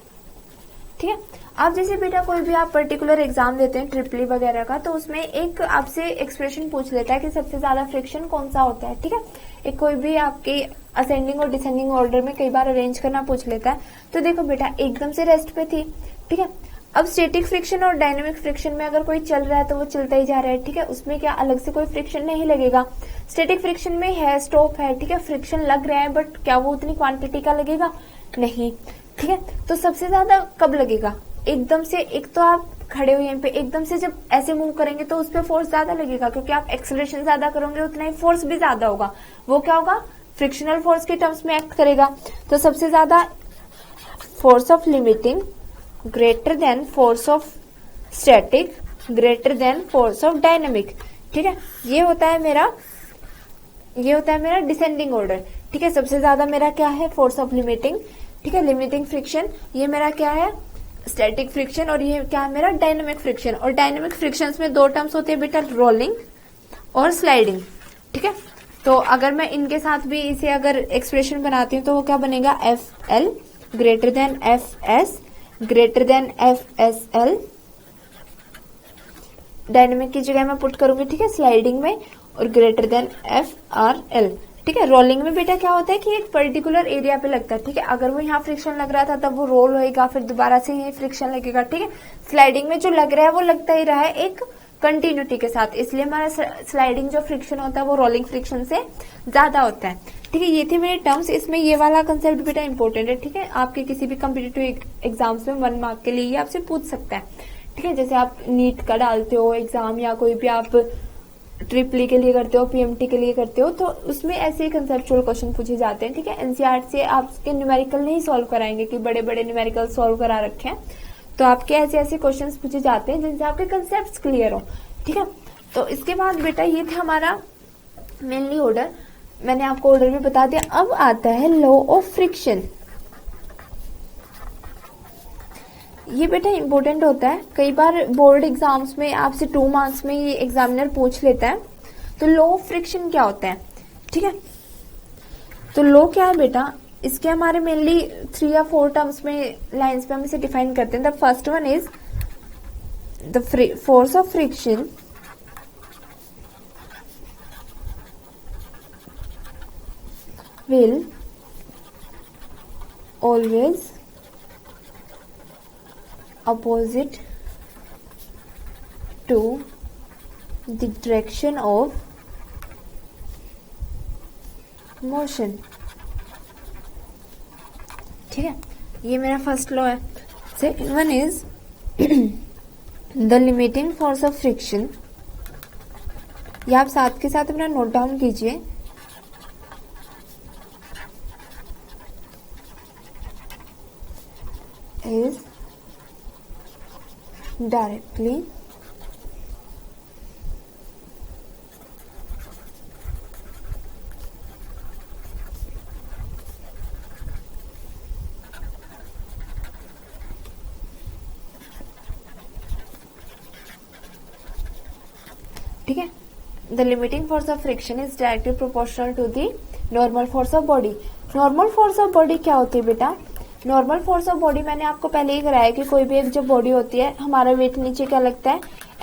ठीक है। आप जैसे बेटा कोई भी आप पर्टिकुलर एग्जाम देते हैं ट्रिपली वगैरह का, तो उसमें एक आपसे एक्सप्रेशन पूछ लेता है कि सबसे ज्यादा फ्रिक्शन कौन सा होता है, ठीक है। एक कोई भी आपके असेंडिंग और डिसेंडिंग ऑर्डर में कई बार अरेंज करना पूछ लेता है। तो देखो बेटा एकदम से रेस्ट पे थी, ठीक है। अब स्टैटिक फ्रिक्शन और डायनेमिक फ्रिक्शन में अगर कोई चल रहा है तो वो चलता ही जा रहा है, ठीक है, उसमें क्या अलग से कोई फ्रिक्शन नहीं लगेगा। स्टैटिक फ्रिक्शन में है, स्टॉप है, ठीक है, फ्रिक्शन लग रहा है, बट क्या वो उतनी क्वांटिटी का लगेगा, नहीं, ठीक है। तो सबसे ज्यादा कब लगेगा, एकदम से, एक तो आप खड़े हो यहीं पे, एकदम से जब ऐसे मूव करेंगे तो उस पर फोर्स ज्यादा लगेगा, क्योंकि आप एक्सेलरेशन ज्यादा करोगे उतना ही फोर्स भी ज्यादा होगा। वो क्या होगा, फ्रिक्शनल फोर्स के टर्म्स में एक्ट करेगा। तो सबसे ज्यादा force of limiting greater than force of static greater than force of dynamic, ठीक है। ये होता है मेरा डिसेंडिंग ऑर्डर, ठीक है। सबसे ज्यादा मेरा क्या है, फोर्स ऑफ लिमिटिंग, ठीक है, लिमिटिंग फ्रिक्शन। ये मेरा क्या है, स्टैटिक फ्रिक्शन, और ये क्या है मेरा, डायनेमिक फ्रिक्शन। और डायनेमिक फ्रिक्शन में 2 टर्म्स होते हैं बेटा, रोलिंग और स्लाइडिंग, ठीक है। तो अगर मैं इनके साथ भी इसे अगर एक्सप्रेशन बनाती हूँ तो वो क्या बनेगा, F L greater than F S greater than F S L. Dynamic की जगह मैं पुट करूंगी, ठीक है, स्लाइडिंग में, और greater than F R L, ठीक है। रोलिंग में बेटा क्या होता है कि एक पर्टिकुलर एरिया पे लगता है, ठीक है। अगर वो यहाँ फ्रिक्शन लग रहा था तब वो रोल होएगा, फिर दोबारा से यही फ्रिक्शन लगेगा, ठीक है। स्लाइडिंग में जो लग रहा है वो लगता ही रहा है एक कंटिन्यूटी के साथ, इसलिए हमारा स्लाइडिंग जो फ्रिक्शन होता है वो रोलिंग फ्रिक्शन से ज्यादा होता है, ठीक है। ये थे मेरे टर्म्स। इसमें ये वाला कंसेप्ट बेटा इंपॉर्टेंट है, ठीक है। आपके किसी भी कॉम्पिटिटिव एग्जाम्स में 1 मार्क के लिए ये आपसे पूछ सकता है, ठीक है। जैसे आप नीट का डालते हो एग्जाम, या कोई भी आप ट्रिपली के लिए करते हो, पीएमटी के लिए करते हो, तो उसमें ऐसे ही कंसेप्चुअल क्वेश्चन पूछे जाते हैं, ठीक है। एनसीईआरटी से आपके न्यूमेरिकल नहीं सॉल्व कराएंगे कि बड़े बड़े न्यूमेरिकल सॉल्व करा रखे हैं, तो आपके ऐसे ऐसे क्वेश्चन पूछे जाते हैं जिनसे आपके कंसेप्ट क्लियर हो, ठीक है। तो इसके बाद बेटा ये था हमारा मेनली ऑर्डर, मैंने आपको ऑर्डर भी बता दिया। अब आता है लॉ ऑफ फ्रिक्शन। ये बेटा इंपॉर्टेंट होता है, कई बार बोर्ड एग्जाम्स में आपसे 2 मार्क्स में ये एग्जामिनर पूछ लेता है। तो लॉ ऑफ फ्रिक्शन क्या होता है, ठीक है। तो लॉ क्या है बेटा, इसके हमारे मेनली 3 या 4 टर्म्स में, लाइंस में हम इसे डिफाइन करते हैं। The first one is the force of friction will always opposite to the direction of motion, ठीक है। ये मेरा फर्स्ट लॉ है। Second one is the limiting force of friction. ये आप साथ के साथ अपना नोट डाउन कीजिए। is directly ठीक है। The limiting force of friction is directly proportional to the normal force of body. Normal force of body क्या होती है बेटा? नॉर्मल फोर्स ऑफ बॉडी मैंने आपको पहले ही कराया कि कोई भी एक जो बॉडी होती है, हमारा वेट नीचे क्या लगता है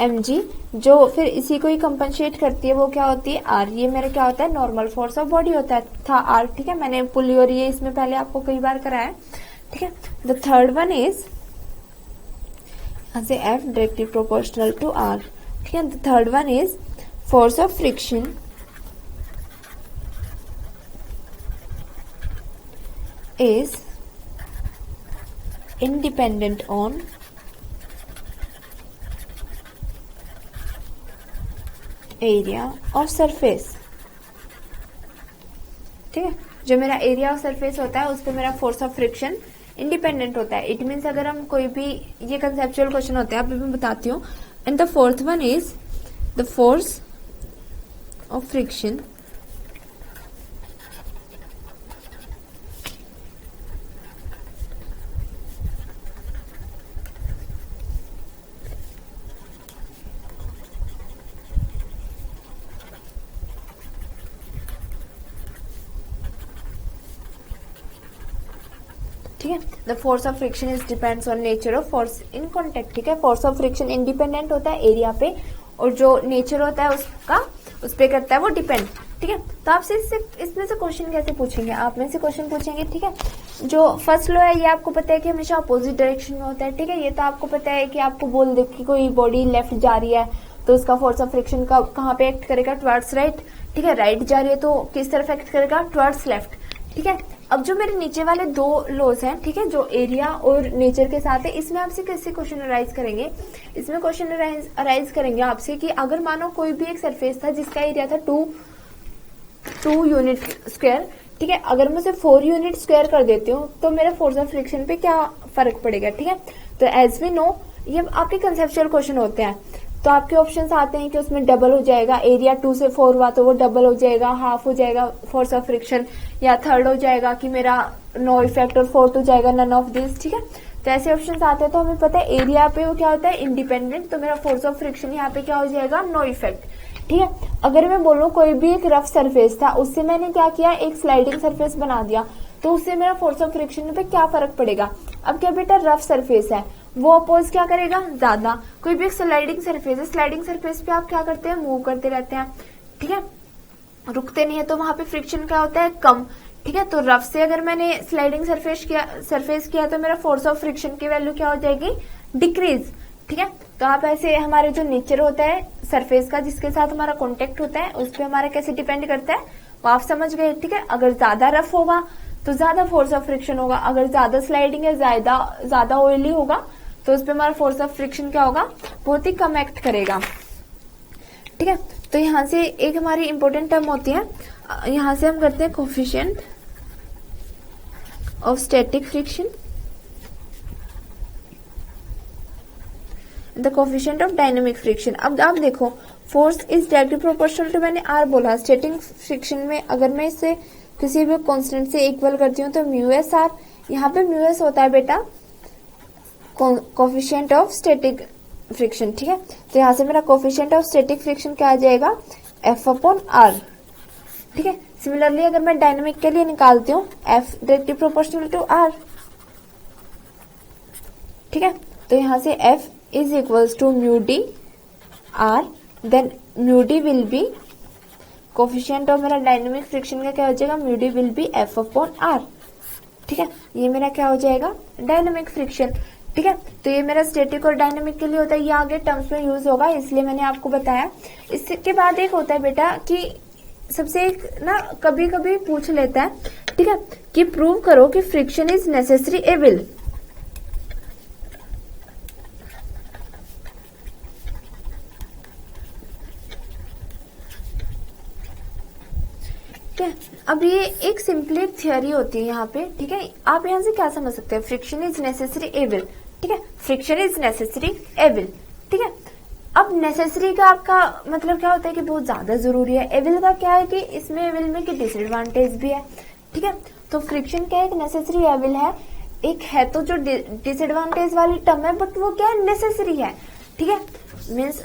mg, जो फिर इसी को ही कंपनसेट करती है वो क्या होती है r। ये मेरा क्या होता है? नॉर्मल फोर्स ऑफ बॉडी होता है था r। ठीक है, मैंने पुली और ये इसमें पहले आपको कई बार कराया है। ठीक है, द थर्ड वन इज से f directly proportional to r। ठीक है, the third one is force of friction is independent on area of surface। ठीक है, जो मेरा एरिया ऑफ सरफेस होता है उस पर मेरा फोर्स ऑफ फ्रिक्शन इंडिपेंडेंट होता है। इट मीन्स अगर हम कोई भी, ये कंसेप्चुअल क्वेश्चन होते हैं, अभी मैं बताती हूँ। And the fourth one is the force of friction ठीक है। The force of friction is depends on nature of force in contact. ठीक है, फोर्स ऑफ फ्रिक्शन इंडिपेंडेंट होता है एरिया पे, और जो नेचर होता है उसका उस पे करता है वो डिपेंड। ठीक है, तो आपसे इसमें से क्वेश्चन कैसे पूछेंगे? आप में से क्वेश्चन पूछेंगे। ठीक है, जो फर्स्ट लॉ है ये आपको पता है कि हमेशा अपोजिट डायरेक्शन में होता है। ठीक है, ये तो आपको पता है कि आपको बोल दे कि कोई बॉडी लेफ्ट जा रही है तो उसका फोर्स ऑफ फ्रिक्शन का कहाँ पे एक्ट करेगा? Towards right. ठीक है, राइट जा रही है तो किस तरफ एक्ट करेगा? Towards left. ठीक है, अब जो मेरे नीचे वाले दो लॉज हैं, ठीक है, जो एरिया और नेचर के साथ है, इसमें आपसे कैसे क्वेश्चन अराइज करेंगे? इसमें क्वेश्चन अराइज करेंगे आपसे कि अगर मानो कोई भी एक सरफेस था जिसका एरिया था 2 यूनिट स्क्वायर। ठीक है, अगर मैं उसे 4 यूनिट स्क्वायर कर देती हूँ तो मेरा फोर्स ऑफ फ्रिक्शन पे क्या फर्क पड़ेगा? ठीक है, तो एज वी नो ये आपके कंसेप्चुअल क्वेश्चन होते हैं। तो आपके ऑप्शंस आते हैं कि उसमें डबल हो जाएगा, एरिया 2 से 4 हुआ तो वो डबल हो जाएगा, हाफ हो जाएगा फोर्स ऑफ फ्रिक्शन, या थर्ड हो जाएगा कि मेरा नो इफेक्ट, और फोर्थ हो जाएगा नन ऑफ दिस। ठीक है, तो ऐसे ऑप्शंस आते हैं। तो हमें पता है एरिया पे वो क्या होता है? इंडिपेंडेंट। तो मेरा फोर्स ऑफ फ्रिक्शन यहाँ पे क्या हो जाएगा? No effect. ठीक है, अगर मैं बोलूँ कोई भी एक रफ सरफेस था, उससे मैंने क्या किया? एक स्लाइडिंग सरफेस बना दिया, तो उससे मेरा फोर्स ऑफ फ्रिक्शन पे क्या फर्क पड़ेगा? अब क्या बेटा, रफ सरफेस है वो अपोज क्या करेगा? ज्यादा। कोई भी एक स्लाइडिंग सरफेस है, स्लाइडिंग सरफेस पे आप क्या करते हैं? मूव करते रहते हैं। ठीक है, रुकते नहीं है, तो वहां पे फ्रिक्शन क्या होता है? कम। ठीक है, तो रफ से अगर मैंने स्लाइडिंग सरफेस किया तो मेरा फोर्स ऑफ फ्रिक्शन की वैल्यू क्या हो जाएगी? डिक्रीज। ठीक है, तो आप ऐसे हमारे जो नेचर होता है सरफेस का जिसके साथ हमारा कॉन्टेक्ट होता है उस पर हमारा कैसे डिपेंड करता है वो आप समझ गए। ठीक है, अगर ज्यादा रफ होगा तो ज्यादा फोर्स ऑफ फ्रिक्शन होगा, अगर ज्यादा स्लाइडिंग है, ज्यादा ऑयली होगा तो उस पर हमारा फोर्स ऑफ फ्रिक्शन क्या होगा? बहुत ही कम एक्ट करेगा। ठीक है, तो यहाँ से एक हमारी इंपॉर्टेंट टर्म होती है, यहाँ से हम करते हैं coefficient of static friction, the coefficient of dynamic friction. अब आप देखो, force is directly proportional to, मैंने आर बोला। स्टैटिक फ्रिक्शन में अगर मैं इसे किसी भी कांस्टेंट से इक्वल करती हूँ तो म्यू एस आर, यहाँ पे म्यू एस होता है बेटा कोफिशिएंट ऑफ स्टैटिक फ्रिक्शन। ठीक है, तो यहाँ से मेरा कोफिशिएंट ऑफ स्टैटिक फ्रिक्शन क्या आ जाएगा? F upon R. ठीक है, सिमिलरली अगर मैं डायनेमिक के लिए निकालती हूँ F directly proportional to R. ठीक है, तो यहाँ से F is equals to mu D R, then mu D will be coefficient of मेरा डायनेमिक फ्रिक्शन का क्या हो जाएगा? Mu D will be F upon R. ठीक है, ये मेरा क्या हो जाएगा? Dynamic friction. ठीक है, तो ये मेरा स्टैटिक और डायनेमिक के लिए होता है, ये आगे टर्म्स में यूज होगा इसलिए मैंने आपको बताया। इसके बाद एक होता है बेटा कि सबसे एक ना कभी कभी पूछ लेता है, ठीक है, कि प्रूव करो कि फ्रिक्शन इज नेसेसरी एविल। ठीक है, अब ये एक सिंपली थियोरी होती है यहाँ पे, ठीक है। आप यहाँ से क्या समझ सकते हैं, फ्रिक्शन इज नेसेसरी एविल, ठीक है, फ्रिक्शन इज नेसेसरी एविल, ठीक है। अब नेसेसरी का आपका मतलब क्या होता है कि बहुत ज्यादा जरूरी है, एविल का क्या है कि इसमें एविल में कि डिसएडवांटेज भी है, ठीक है। तो फ्रिक्शन क्या है, एक नेसेसरी एविल है, एक है तो जो डिसएडवांटेज वाली टर्म है, बट वो क्या है, नेसेसरी है, ठीक है। मीन्स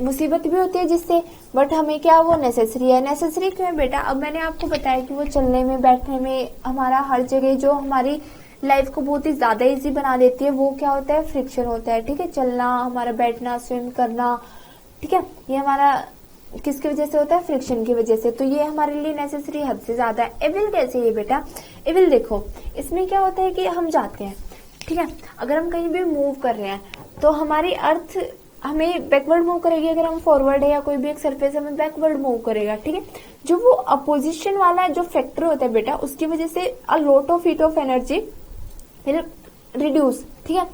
मुसीबत भी होती है जिससे, बट हमें क्या वो नेसेसरी है। नेसेसरी क्यों है बेटा, अब मैंने आपको बताया कि वो चलने में बैठने में हमारा हर जगह जो हमारी लाइफ को बहुत ही ज्यादा इजी बना देती है, वो क्या होता है, फ्रिक्शन होता है, ठीक है। चलना, हमारा बैठना, स्विम करना, ठीक है, ये हमारा किसकी वजह से होता है, फ्रिक्शन की वजह से। तो ये हमारे लिए नेसेसरी हद से ज्यादा है। एविल कैसे है बेटा, एविल देखो, इसमें क्या होता है कि हम जाते हैं, ठीक है, अगर हम कहीं भी मूव कर रहे हैं तो हमारी अर्थ हमें बैकवर्ड मूव करेगी, अगर हम फॉरवर्ड है या कोई भी एक सरफेस हमें बैकवर्ड मूव करेगा, ठीक है। जो वो अपोजिशन वाला जो फैक्टर होता है बेटा, उसकी वजह से a lot of heat of energy फिर रिड्यूस, ठीक है,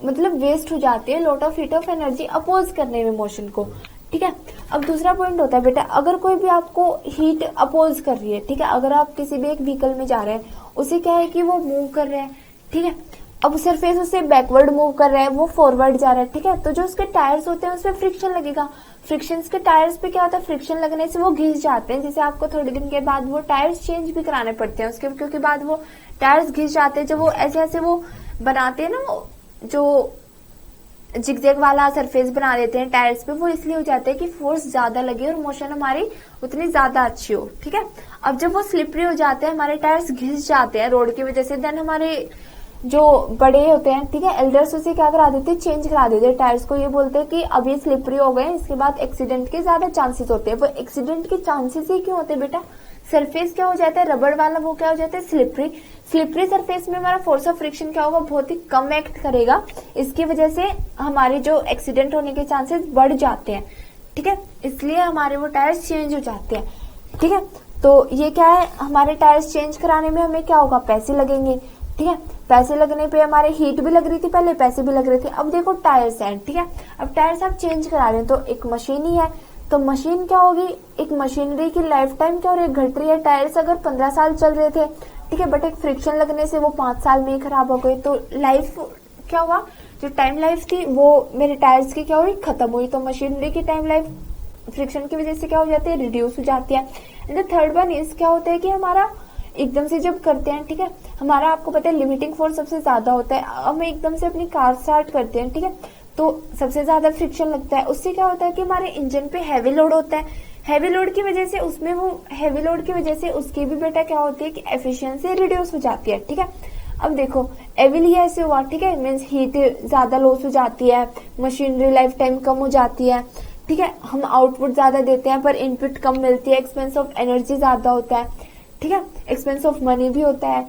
मतलब वेस्ट हो जाती है, lot of heat of energy oppose करने में मोशन को, ठीक है। अब दूसरा पॉइंट होता है बेटा, अगर कोई भी आपको हीट अपोज कर रही है, ठीक है, अगर आप किसी भी एक व्हीकल में जा रहे हैं, उसे क्या है कि वो मूव कर रहे हैं, ठीक है, अब सरफेस उसे बैकवर्ड मूव कर रहा है, वो फॉरवर्ड जा रहा है, ठीक है, तो जो उसके टायर्स होते हैं उसमें फ्रिक्शन लगेगा, फ्रिक्शन के टायर्स पे क्या होता है, फ्रिक्शन लगने से वो घिस जाते हैं, जिसे आपको थोड़े दिन के बाद वो टायर्स चेंज भी कराने पड़ते हैं उसके, क्योंकि बाद वो टायर्स घिस जाते हैं, जब वो ऐसे ऐसे वो बनाते हैं ना, जो जिगजैग वाला सरफेस बना देते हैं टायर्स पे, वो इसलिए हो जाता है कि फोर्स ज्यादा लगे और मोशन हमारी उतनी ज्यादा अच्छी हो, ठीक है। अब जब वो स्लिपरी हो जाते हैं, हमारे टायर्स घिस जाते हैं रोड की वजह से, देन हमारे जो बड़े होते हैं, ठीक है, एल्डर्स, उसे क्या करा देते हैं, चेंज करा देते हैं टायर्स को। ये बोलते हैं कि अब ये स्लिपरी हो गए, इसके बाद एक्सीडेंट के ज्यादा चांसेस होते हैं। वो एक्सीडेंट के चांसेस ही क्यों होते हैं बेटा, सरफेस क्या हो जाता है, रबड़ वाला, वो क्या हो जाता है, स्लिपरी। स्लिपरी सरफेस में हमारा फोर्स ऑफ फ्रिक्शन क्या होगा, बहुत ही कम एक्ट करेगा, इसकी वजह से हमारे जो एक्सीडेंट होने के चांसेस बढ़ जाते हैं, ठीक है, इसलिए हमारे वो टायर्स चेंज हो जाते हैं, ठीक है। तो ये क्या है, हमारे टायर्स चेंज कराने में हमें क्या होगा, पैसे लगेंगे, ठीक है। पैसे लगने पे हमारे हीट भी लग रही थी पहले, पैसे भी लग रहे थे। अब देखो टायर्स हैं, ठीक है, अब टायर्स आप चेंज करा रहे हैं, तो एक मशीन ही है, तो मशीन क्या होगी, एक मशीनरी की लाइफ टाइम क्या हो रही है, घट रही है। टायर्स अगर 15 साल चल रहे थे, ठीक है, बट एक फ्रिक्शन लगने से वो 5 साल में ही खराब हो गए, तो लाइफ क्या हुआ, जो टाइम लाइफ थी वो मेरे टायर्स की क्या हुई, खत्म हुई। तो मशीनरी की टाइम लाइफ फ्रिक्शन की वजह से क्या हो जाती है, रिड्यूस हो जाती है। And the third one is क्या होता है कि हमारा एकदम से जब करते हैं, ठीक है, हमारा आपको पता है लिमिटिंग फोर्स सबसे ज्यादा होता है। हम एकदम से अपनी कार स्टार्ट करते हैं, ठीक है, तो सबसे ज्यादा फ्रिक्शन लगता है, उससे क्या होता है कि हमारे इंजन पे हैवी लोड होता है, हैवी लोड की वजह से उसमें वो हैवी लोड की वजह से उसकी भी बेटा क्या होती है कि एफिशिएंसी रिड्यूस हो जाती है, ठीक है। अब देखो एविल ही ऐसे हुआ, ठीक है, मीन्स हीट ज्यादा लॉस हो जाती है, मशीनरी लाइफ टाइम कम हो जाती है, ठीक है, हम आउटपुट ज्यादा देते हैं पर इनपुट कम मिलती है, एक्सपेंस ऑफ एनर्जी ज्यादा होता है, ठीक है, एक्सपेंस ऑफ मनी भी होता है,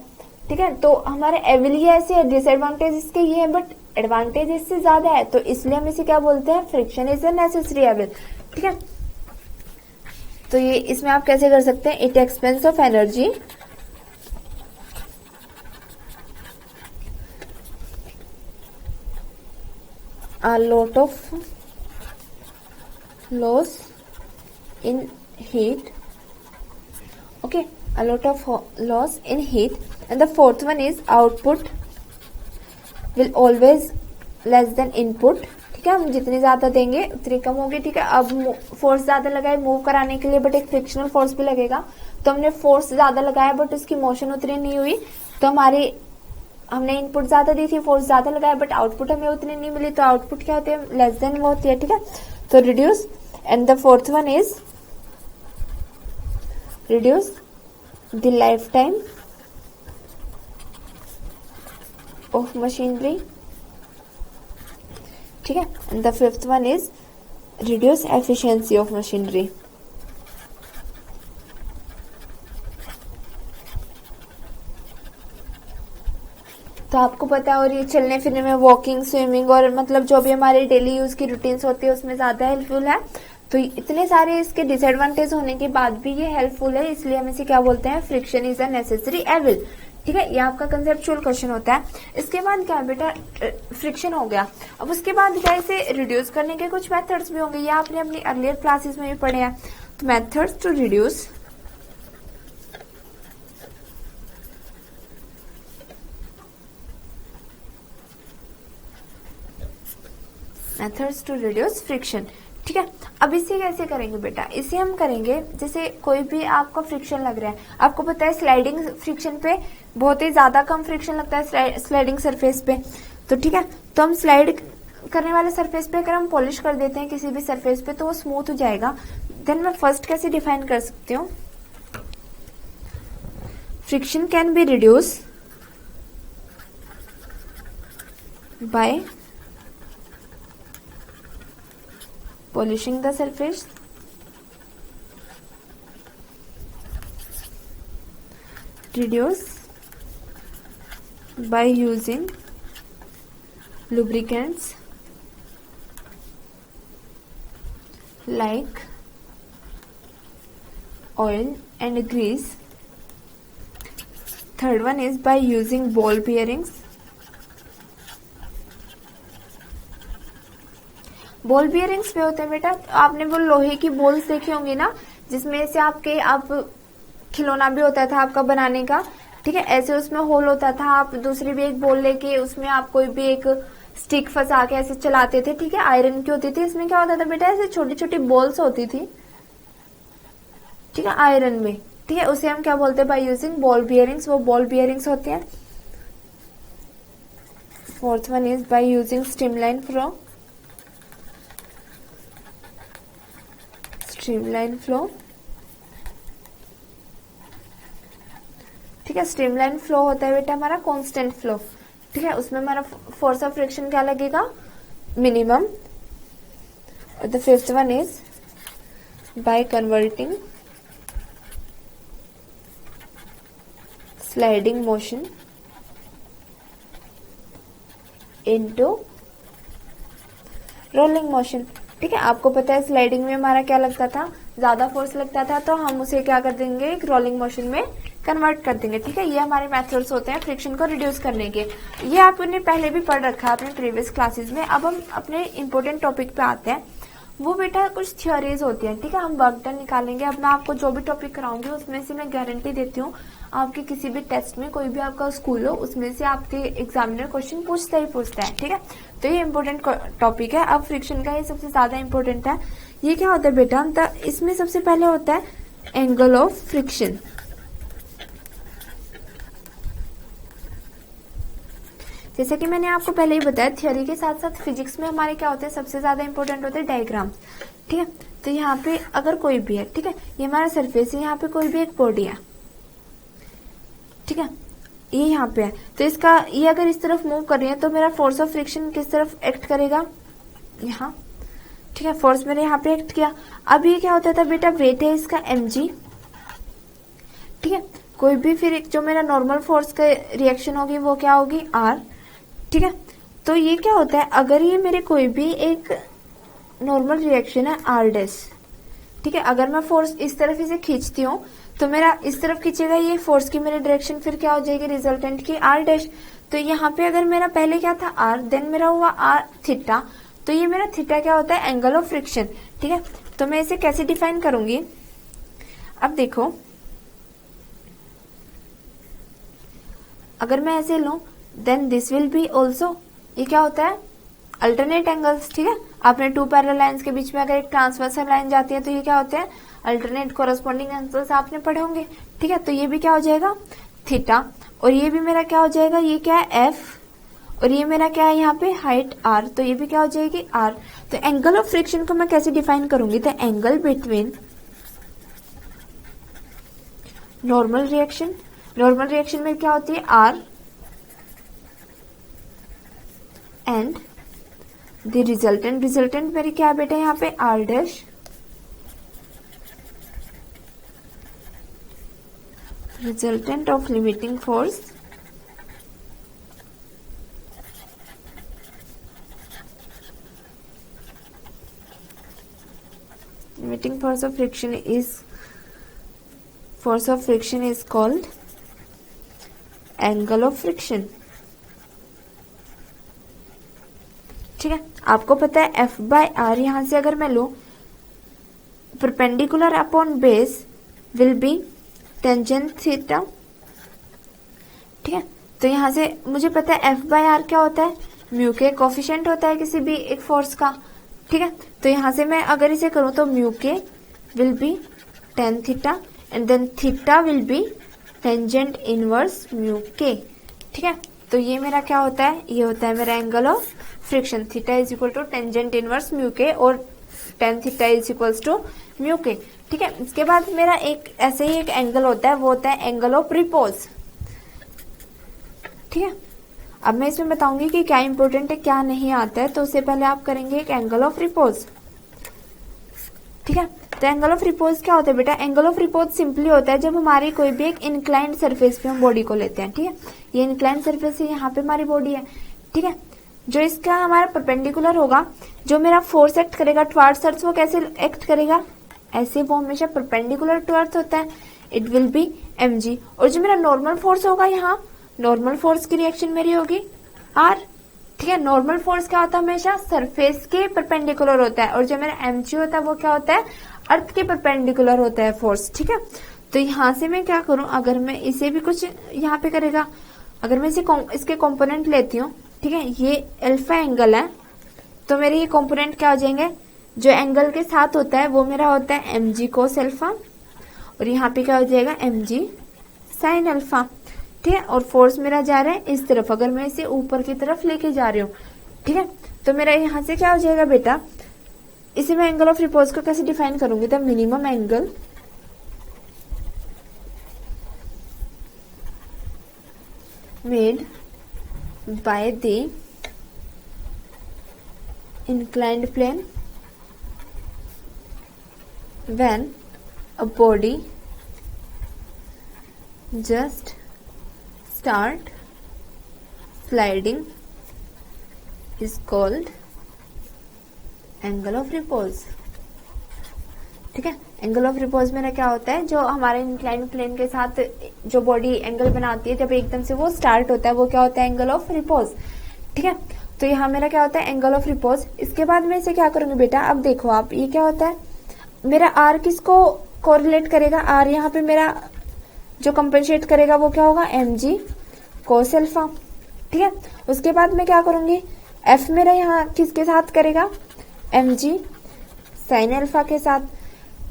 ठीक है। तो हमारे एविल ही ऐसे है, डिसएडवांटेज इसके ये है, बट एडवांटेज इससे ज्यादा है, तो इसलिए हम इसे क्या बोलते हैं, friction is a necessary evil, ठीक है। तो ये इसमें आप कैसे कर सकते हैं, it expense of energy a lot of loss in heat, okay, a lot of loss in heat. And the fourth one is output will always less than input, ठीक है, हम जितनी ज्यादा देंगे उतनी कम होगी, ठीक है। अब फोर्स ज्यादा लगाए मूव कराने के लिए, बट एक फ्रिक्शनल फोर्स भी लगेगा, तो हमने फोर्स ज्यादा लगाया बट उसकी मोशन उतनी नहीं हुई, तो हमारी हमने इनपुट ज्यादा दी थी, फोर्स ज्यादा लगाया बट आउटपुट हमें उतनी नहीं मिली, तो आउटपुट क्या होती है, लेस देन वो होती है, ठीक है, तो reduce. And the fourth one is reduce the life time of machinery, ठीक है। And the fifth one is reduce efficiency of machinery. तो आपको पता है, और ये चलने फिरने में वॉकिंग, स्विमिंग और मतलब जो भी हमारे डेली यूज की रूटीन्स होती है उसमें ज्यादा हेल्पफुल है। तो इतने सारे इसके डिसएडवांटेज होने के बाद भी ये हेल्पफुल है, इसलिए हम इसे क्या बोलते हैं, friction is a necessary evil, ठीक है। ये आपका कंसेप्चुअल क्वेश्चन होता है। इसके बाद क्या है बेटा, फ्रिक्शन हो गया, अब उसके बाद क्या, इसे रिड्यूस करने के कुछ मेथड्स भी होंगे, ये आपने अपनी अर्लियर क्लासेस में भी पढ़े हैं। तो methods to reduce methods to reduce friction. ठीक है, अब इसे कैसे करेंगे बेटा, इसे हम करेंगे जैसे कोई भी आपका फ्रिक्शन लग रहा है, आपको पता है स्लाइडिंग फ्रिक्शन पे बहुत ही ज्यादा कम फ्रिक्शन लगता है स्लाइडिंग सरफेस पे। तो ठीक है, तो हम स्लाइड करने वाले सरफेस पे अगर हम पॉलिश कर देते हैं किसी भी सरफेस पे तो वो स्मूथ हो जाएगा। देन मैं फर्स्ट कैसे डिफाइन कर सकती हूँ, friction can be reduce by polishing the surface, reduce by using lubricants like oil and grease. Third one is by using ball bearings. Ball bearings पे होते हैं बेटा, आपने वो लोहे की बॉल्स देखी होंगी ना, जिसमें से आप खिलौना भी होता था आपका बनाने का। ठीक है, ऐसे उसमें होल होता था, आप दूसरी भी एक बॉल लेके उसमें आप कोई भी एक स्टिक फंसा के ऐसे चलाते थे। ठीक है, आयरन की होती थी। इसमें क्या होता था बेटा, ऐसे छोटी छोटी बॉल्स होती थी। ठीक है, आयरन में। ठीक है, उसे हम क्या बोलते हैं, बाय यूजिंग बॉल बियरिंग्स, वो बॉल बियरिंग्स होते हैं। Fourth one is by using streamline flow. Streamline flow, ठीक है, स्ट्रीमलाइन फ्लो होता है बेटा हमारा कांस्टेंट फ्लो। ठीक है, उसमें हमारा फोर्स ऑफ फ्रिक्शन क्या लगेगा, minimum. The fifth one is by converting sliding motion into rolling motion. ठीक है, आपको पता है स्लाइडिंग में हमारा क्या लगता था, ज्यादा फोर्स लगता था, तो हम उसे क्या कर देंगे, एक रोलिंग मोशन में कन्वर्ट कर देंगे। ठीक है, ये हमारे मेथड्स होते हैं फ्रिक्शन को रिड्यूस करने के। ये आपने पहले भी पढ़ रखा है अपने प्रीवियस क्लासेस में। अब हम अपने इंपॉर्टेंट टॉपिक पे आते हैं। वो बेटा कुछ थ्योरीज होती हैं। ठीक है, हम वर्क डन निकालेंगे। अब मैं आपको जो भी टॉपिक कराऊंगी उसमें से मैं गारंटी देती हूँ आपके किसी भी टेस्ट में, कोई भी आपका स्कूल हो, उसमें से आपके एग्जामिनर क्वेश्चन पूछता ही पूछता है। ठीक है, तो ये इंपॉर्टेंट टॉपिक है। अब फ्रिक्शन का ये सबसे ज्यादा इंपॉर्टेंट है। ये क्या होता है बेटा, तो इसमें सबसे पहले होता है एंगल ऑफ फ्रिक्शन। जैसे कि मैंने आपको पहले ही बताया, थ्योरी के साथ साथ फिजिक्स में हमारे क्या होते हैं, सबसे ज्यादा इंपॉर्टेंट होते हैं डायग्राम्स। ठीक है, तो यहाँ पे अगर कोई भी है, ठीक है, ये हमारा सरफेस है, यहाँ पे कोई भी एक बॉडी है। ठीक है, ये यहाँ पे है, तो इसका ये अगर इस तरफ मूव कर रही है तो मेरा फोर्स ऑफ फ्रिक्शन किस तरफ एक्ट करेगा, यहाँ। ठीक है, फोर्स मैंने यहाँ पे एक्ट किया। अब ये क्या होता था बेटा, वेट है इसका mg। ठीक है, कोई भी फिर जो मेरा नॉर्मल फोर्स का रिएक्शन होगी वो क्या होगी, r। ठीक है, तो ये क्या होता है, अगर ये मेरे कोई भी एक नॉर्मल रिएक्शन है r डैश। ठीक है, अगर मैं फोर्स इस तरफ इसे खींचती हूँ तो मेरा इस तरफ खींचेगा ये फोर्स की मेरी डायरेक्शन, फिर क्या हो जाएगी रिजल्टेंट की r डैश। तो यहाँ पे अगर मेरा पहले क्या था r, देन मेरा हुआ r थीटा, तो ये मेरा थीटा क्या होता है, एंगल ऑफ फ्रिक्शन। ठीक है, तो मैं इसे कैसे डिफाइन करूंगी, अब देखो, अगर मैं ऐसे लूं then this will be also, ये क्या होता है, अल्टरनेट एंगल्स। ठीक है, आपने टू पैरेलल लाइंस के बीच में अगर एक ट्रांसवर्सल लाइन जाती है तो ये क्या होते हैं, अल्टरनेट कोरस्पॉन्डिंग एंगल्स आपने पढ़े होंगे। ठीक है, तो ये भी क्या हो जाएगा थीटा, और ये भी मेरा क्या हो जाएगा, ये क्या है f, और ये मेरा क्या है यहाँ पे हाइट r, तो ये भी क्या हो जाएगी r। तो एंगल ऑफ फ्रिक्शन को मैं कैसे डिफाइन करूंगी, the angle between normal reaction, normal reaction में क्या होती है r and the resultant, resultant मेरी क्या बेटा यहाँ पे r dash, resultant of limiting force limiting force of friction is called angle of friction। ठीक है, आपको पता है F by R, यहां से अगर मैं लू perpendicular upon base will be tangent theta. ठीक है, तो यहां से मुझे पता है F by R क्या होता है, म्यू के कोफिशिएंट होता है किसी भी एक फोर्स का, ठीक है। तो यहां से मैं अगर इसे करूं तो mu k will be tan theta and then theta will be tangent inverse mu k, ठीक है। तो ये मेरा क्या होता है, ये होता है मेरा angle of friction. Theta is equal to tangent inverse mu k और tan theta is equals to mu k, ठीक है। इसके बाद मेरा एक ऐसे ही एक एंगल होता है, वो होता है एंगल ऑफ रिपोज, ठीक है। अब मैं इसमें बताऊंगी कि क्या इंपॉर्टेंट है क्या नहीं आता है, तो उससे पहले आप करेंगे एक एंगल ऑफ रिपोज, ठीक है। तो एंगल ऑफ रिपोज क्या होता है बेटा, एंगल ऑफ रिपोज सिंपली होता है जब हमारी कोई भी एक इंक्लाइंड सरफेस पे हम बॉडी को लेते हैं, ठीक है। ये इंक्लाइंड सरफेस है, यहाँ पे हमारी बॉडी है, ठीक है। जो इसका हमारा परपेंडिकुलर होगा, जो मेरा फोर्स एक्ट करेगा टुवर्ड्स अर्थ, वो कैसे एक्ट करेगा, ऐसे वो हमेशा परपेंडिकुलर टू अर्थ होता है, इट विल बी mg। और जो मेरा नॉर्मल फोर्स होगा, यहाँ नॉर्मल फोर्स की रिएक्शन मेरी होगी r, ठीक है। नॉर्मल फोर्स क्या होता है, हमेशा सरफेस के परपेंडिकुलर होता है, और जो मेरा mg होता है वो क्या होता है, अर्थ के परपेंडिकुलर होता है फोर्स, ठीक है। तो यहाँ से मैं क्या करूं, अगर मैं इसे भी कुछ यहाँ पे करेगा, अगर मैं इसके कंपोनेंट लेती हूँ, ठीक है, ये अल्फा एंगल है, तो मेरे ये कंपोनेंट क्या हो जाएंगे, जो एंगल के साथ होता है वो मेरा होता है mg cos अल्फा, और यहाँ पे क्या हो जाएगा mg sin अल्फा, ठीक है। और फोर्स मेरा जा रहा है इस तरफ, अगर मैं इसे ऊपर की तरफ लेके जा रही हूँ, ठीक है। तो मेरा यहाँ से क्या हो जाएगा बेटा, इसे मैं एंगल ऑफ रिपोज को कैसे डिफाइन करूंगी, the minimum angle made by the inclined plane when a body just start sliding is called angle of repose, ठीक है। एंगल ऑफ रिपोज मेरा क्या होता है, जो हमारे इंक्लाइंड प्लेन के साथ जो बॉडी एंगल बनाती है, जब एकदम से वो स्टार्ट होता है, वो क्या होता है, एंगल ऑफ रिपोज, ठीक है। तो यहाँ मेरा क्या होता है, एंगल ऑफ रिपोज। इसके बाद मैं इसे क्या करूंगी बेटा, अब देखो आप, ये क्या होता है, मेरा आर किसको कोरिलेट करेगा, आर यहाँ पे मेरा जो कंपेंसेट करेगा वो क्या होगा, mg cos अल्फा, ठीक है। उसके बाद मैं क्या करूंगी, एफ मेरा यहाँ किसके साथ करेगा, mg sin अल्फा के साथ,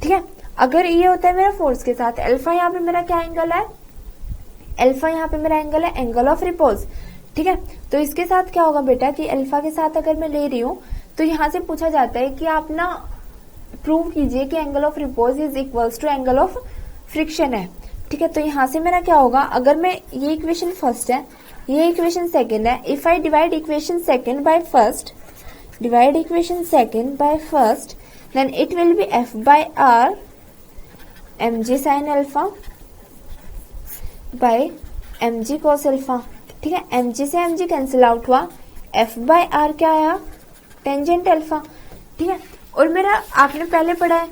ठीक है। अगर ये होता है मेरा फोर्स के साथ, अल्फा यहाँ पे मेरा क्या एंगल है, अल्फा यहाँ पे मेरा एंगल है एंगल ऑफ रिपोज, ठीक है। तो इसके साथ क्या होगा बेटा कि अल्फा के साथ अगर मैं ले रही हूँ, तो यहाँ से पूछा जाता है कि आप ना प्रूव कीजिए कि angle of repose is equals to angle of friction है, ठीक है। तो यहाँ से मेरा क्या होगा, अगर मैं ये इक्वेशन फर्स्ट है, ये इक्वेशन सेकंड है, if I divide equation second by first, divide equation second by first, then it will be f by r mg sin alpha by mg cos alpha, ठीक है। mg से mg cancel out हुआ, f by r क्या आया, tangent alpha, ठीक है। और मेरा आपने पहले पढ़ा है,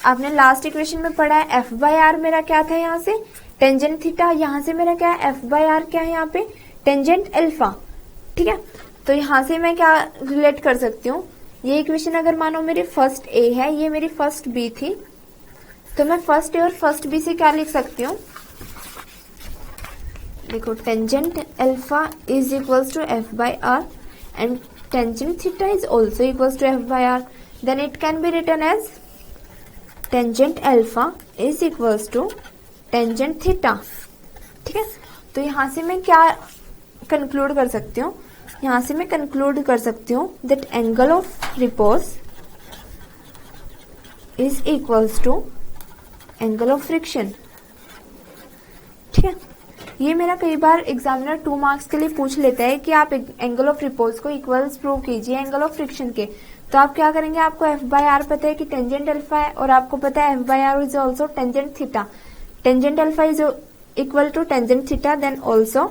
आपने लास्ट इक्वेशन में पढ़ा है, f बाय r मेरा क्या था, यहाँ से टेंजेंट थीटा, यहाँ से मेरा क्या है, f बाय r क्या है, यहाँ पे टेंजेंट अल्फा, ठीक है। तो यहाँ से मैं क्या रिलेट कर सकती हूँ, ये इक्वेशन अगर मानो मेरी फर्स्ट ए है, ये मेरी फर्स्ट बी थी, तो मैं फर्स्ट ए और फर्स्ट बी से क्या लिख सकती हूँ, देखो tangent alpha is equals to f by r and tangent theta is also equals to f by r, then it can be written as tangent alpha is equals to tangent theta, ठीक है। तो यहाँ से मैं क्या conclude कर सकती हूँ, यहाँ से मैं कंक्लूड कर सकती हूँ that angle of repose is equals to angle of friction, ठीक है। ये मेरा कई बार एग्जामिनर 2 मार्क्स के लिए पूछ लेता है कि आप एंगल ऑफ रिपोज को इक्वल्स प्रूव कीजिए एंगल ऑफ फ्रिक्शन के। तो आप क्या करेंगे, आपको f बाय आर पता है कि टेंजेंट अल्फा है, और आपको पता है f by r is also tangent theta, tangent alpha is equal to tangent theta, then also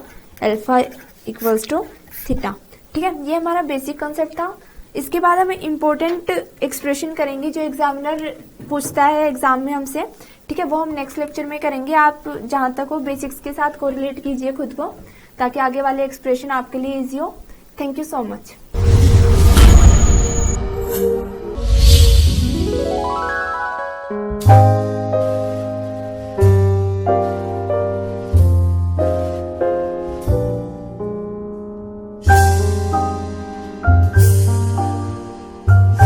alpha equals to theta, ठीक है। ये हमारा बेसिक कंसेप्ट था। इसके बाद हम इम्पोर्टेंट एक्सप्रेशन करेंगे जो एग्जामिनर पूछता है एग्जाम में हमसे, ठीक है। वो हम नेक्स्ट लेक्चर में करेंगे। आप जहां तक हो बेसिक्स के साथ कोरिलेट कीजिए खुद को, ताकि आगे वाले एक्सप्रेशन आपके लिए इजी हो। Thank you so much.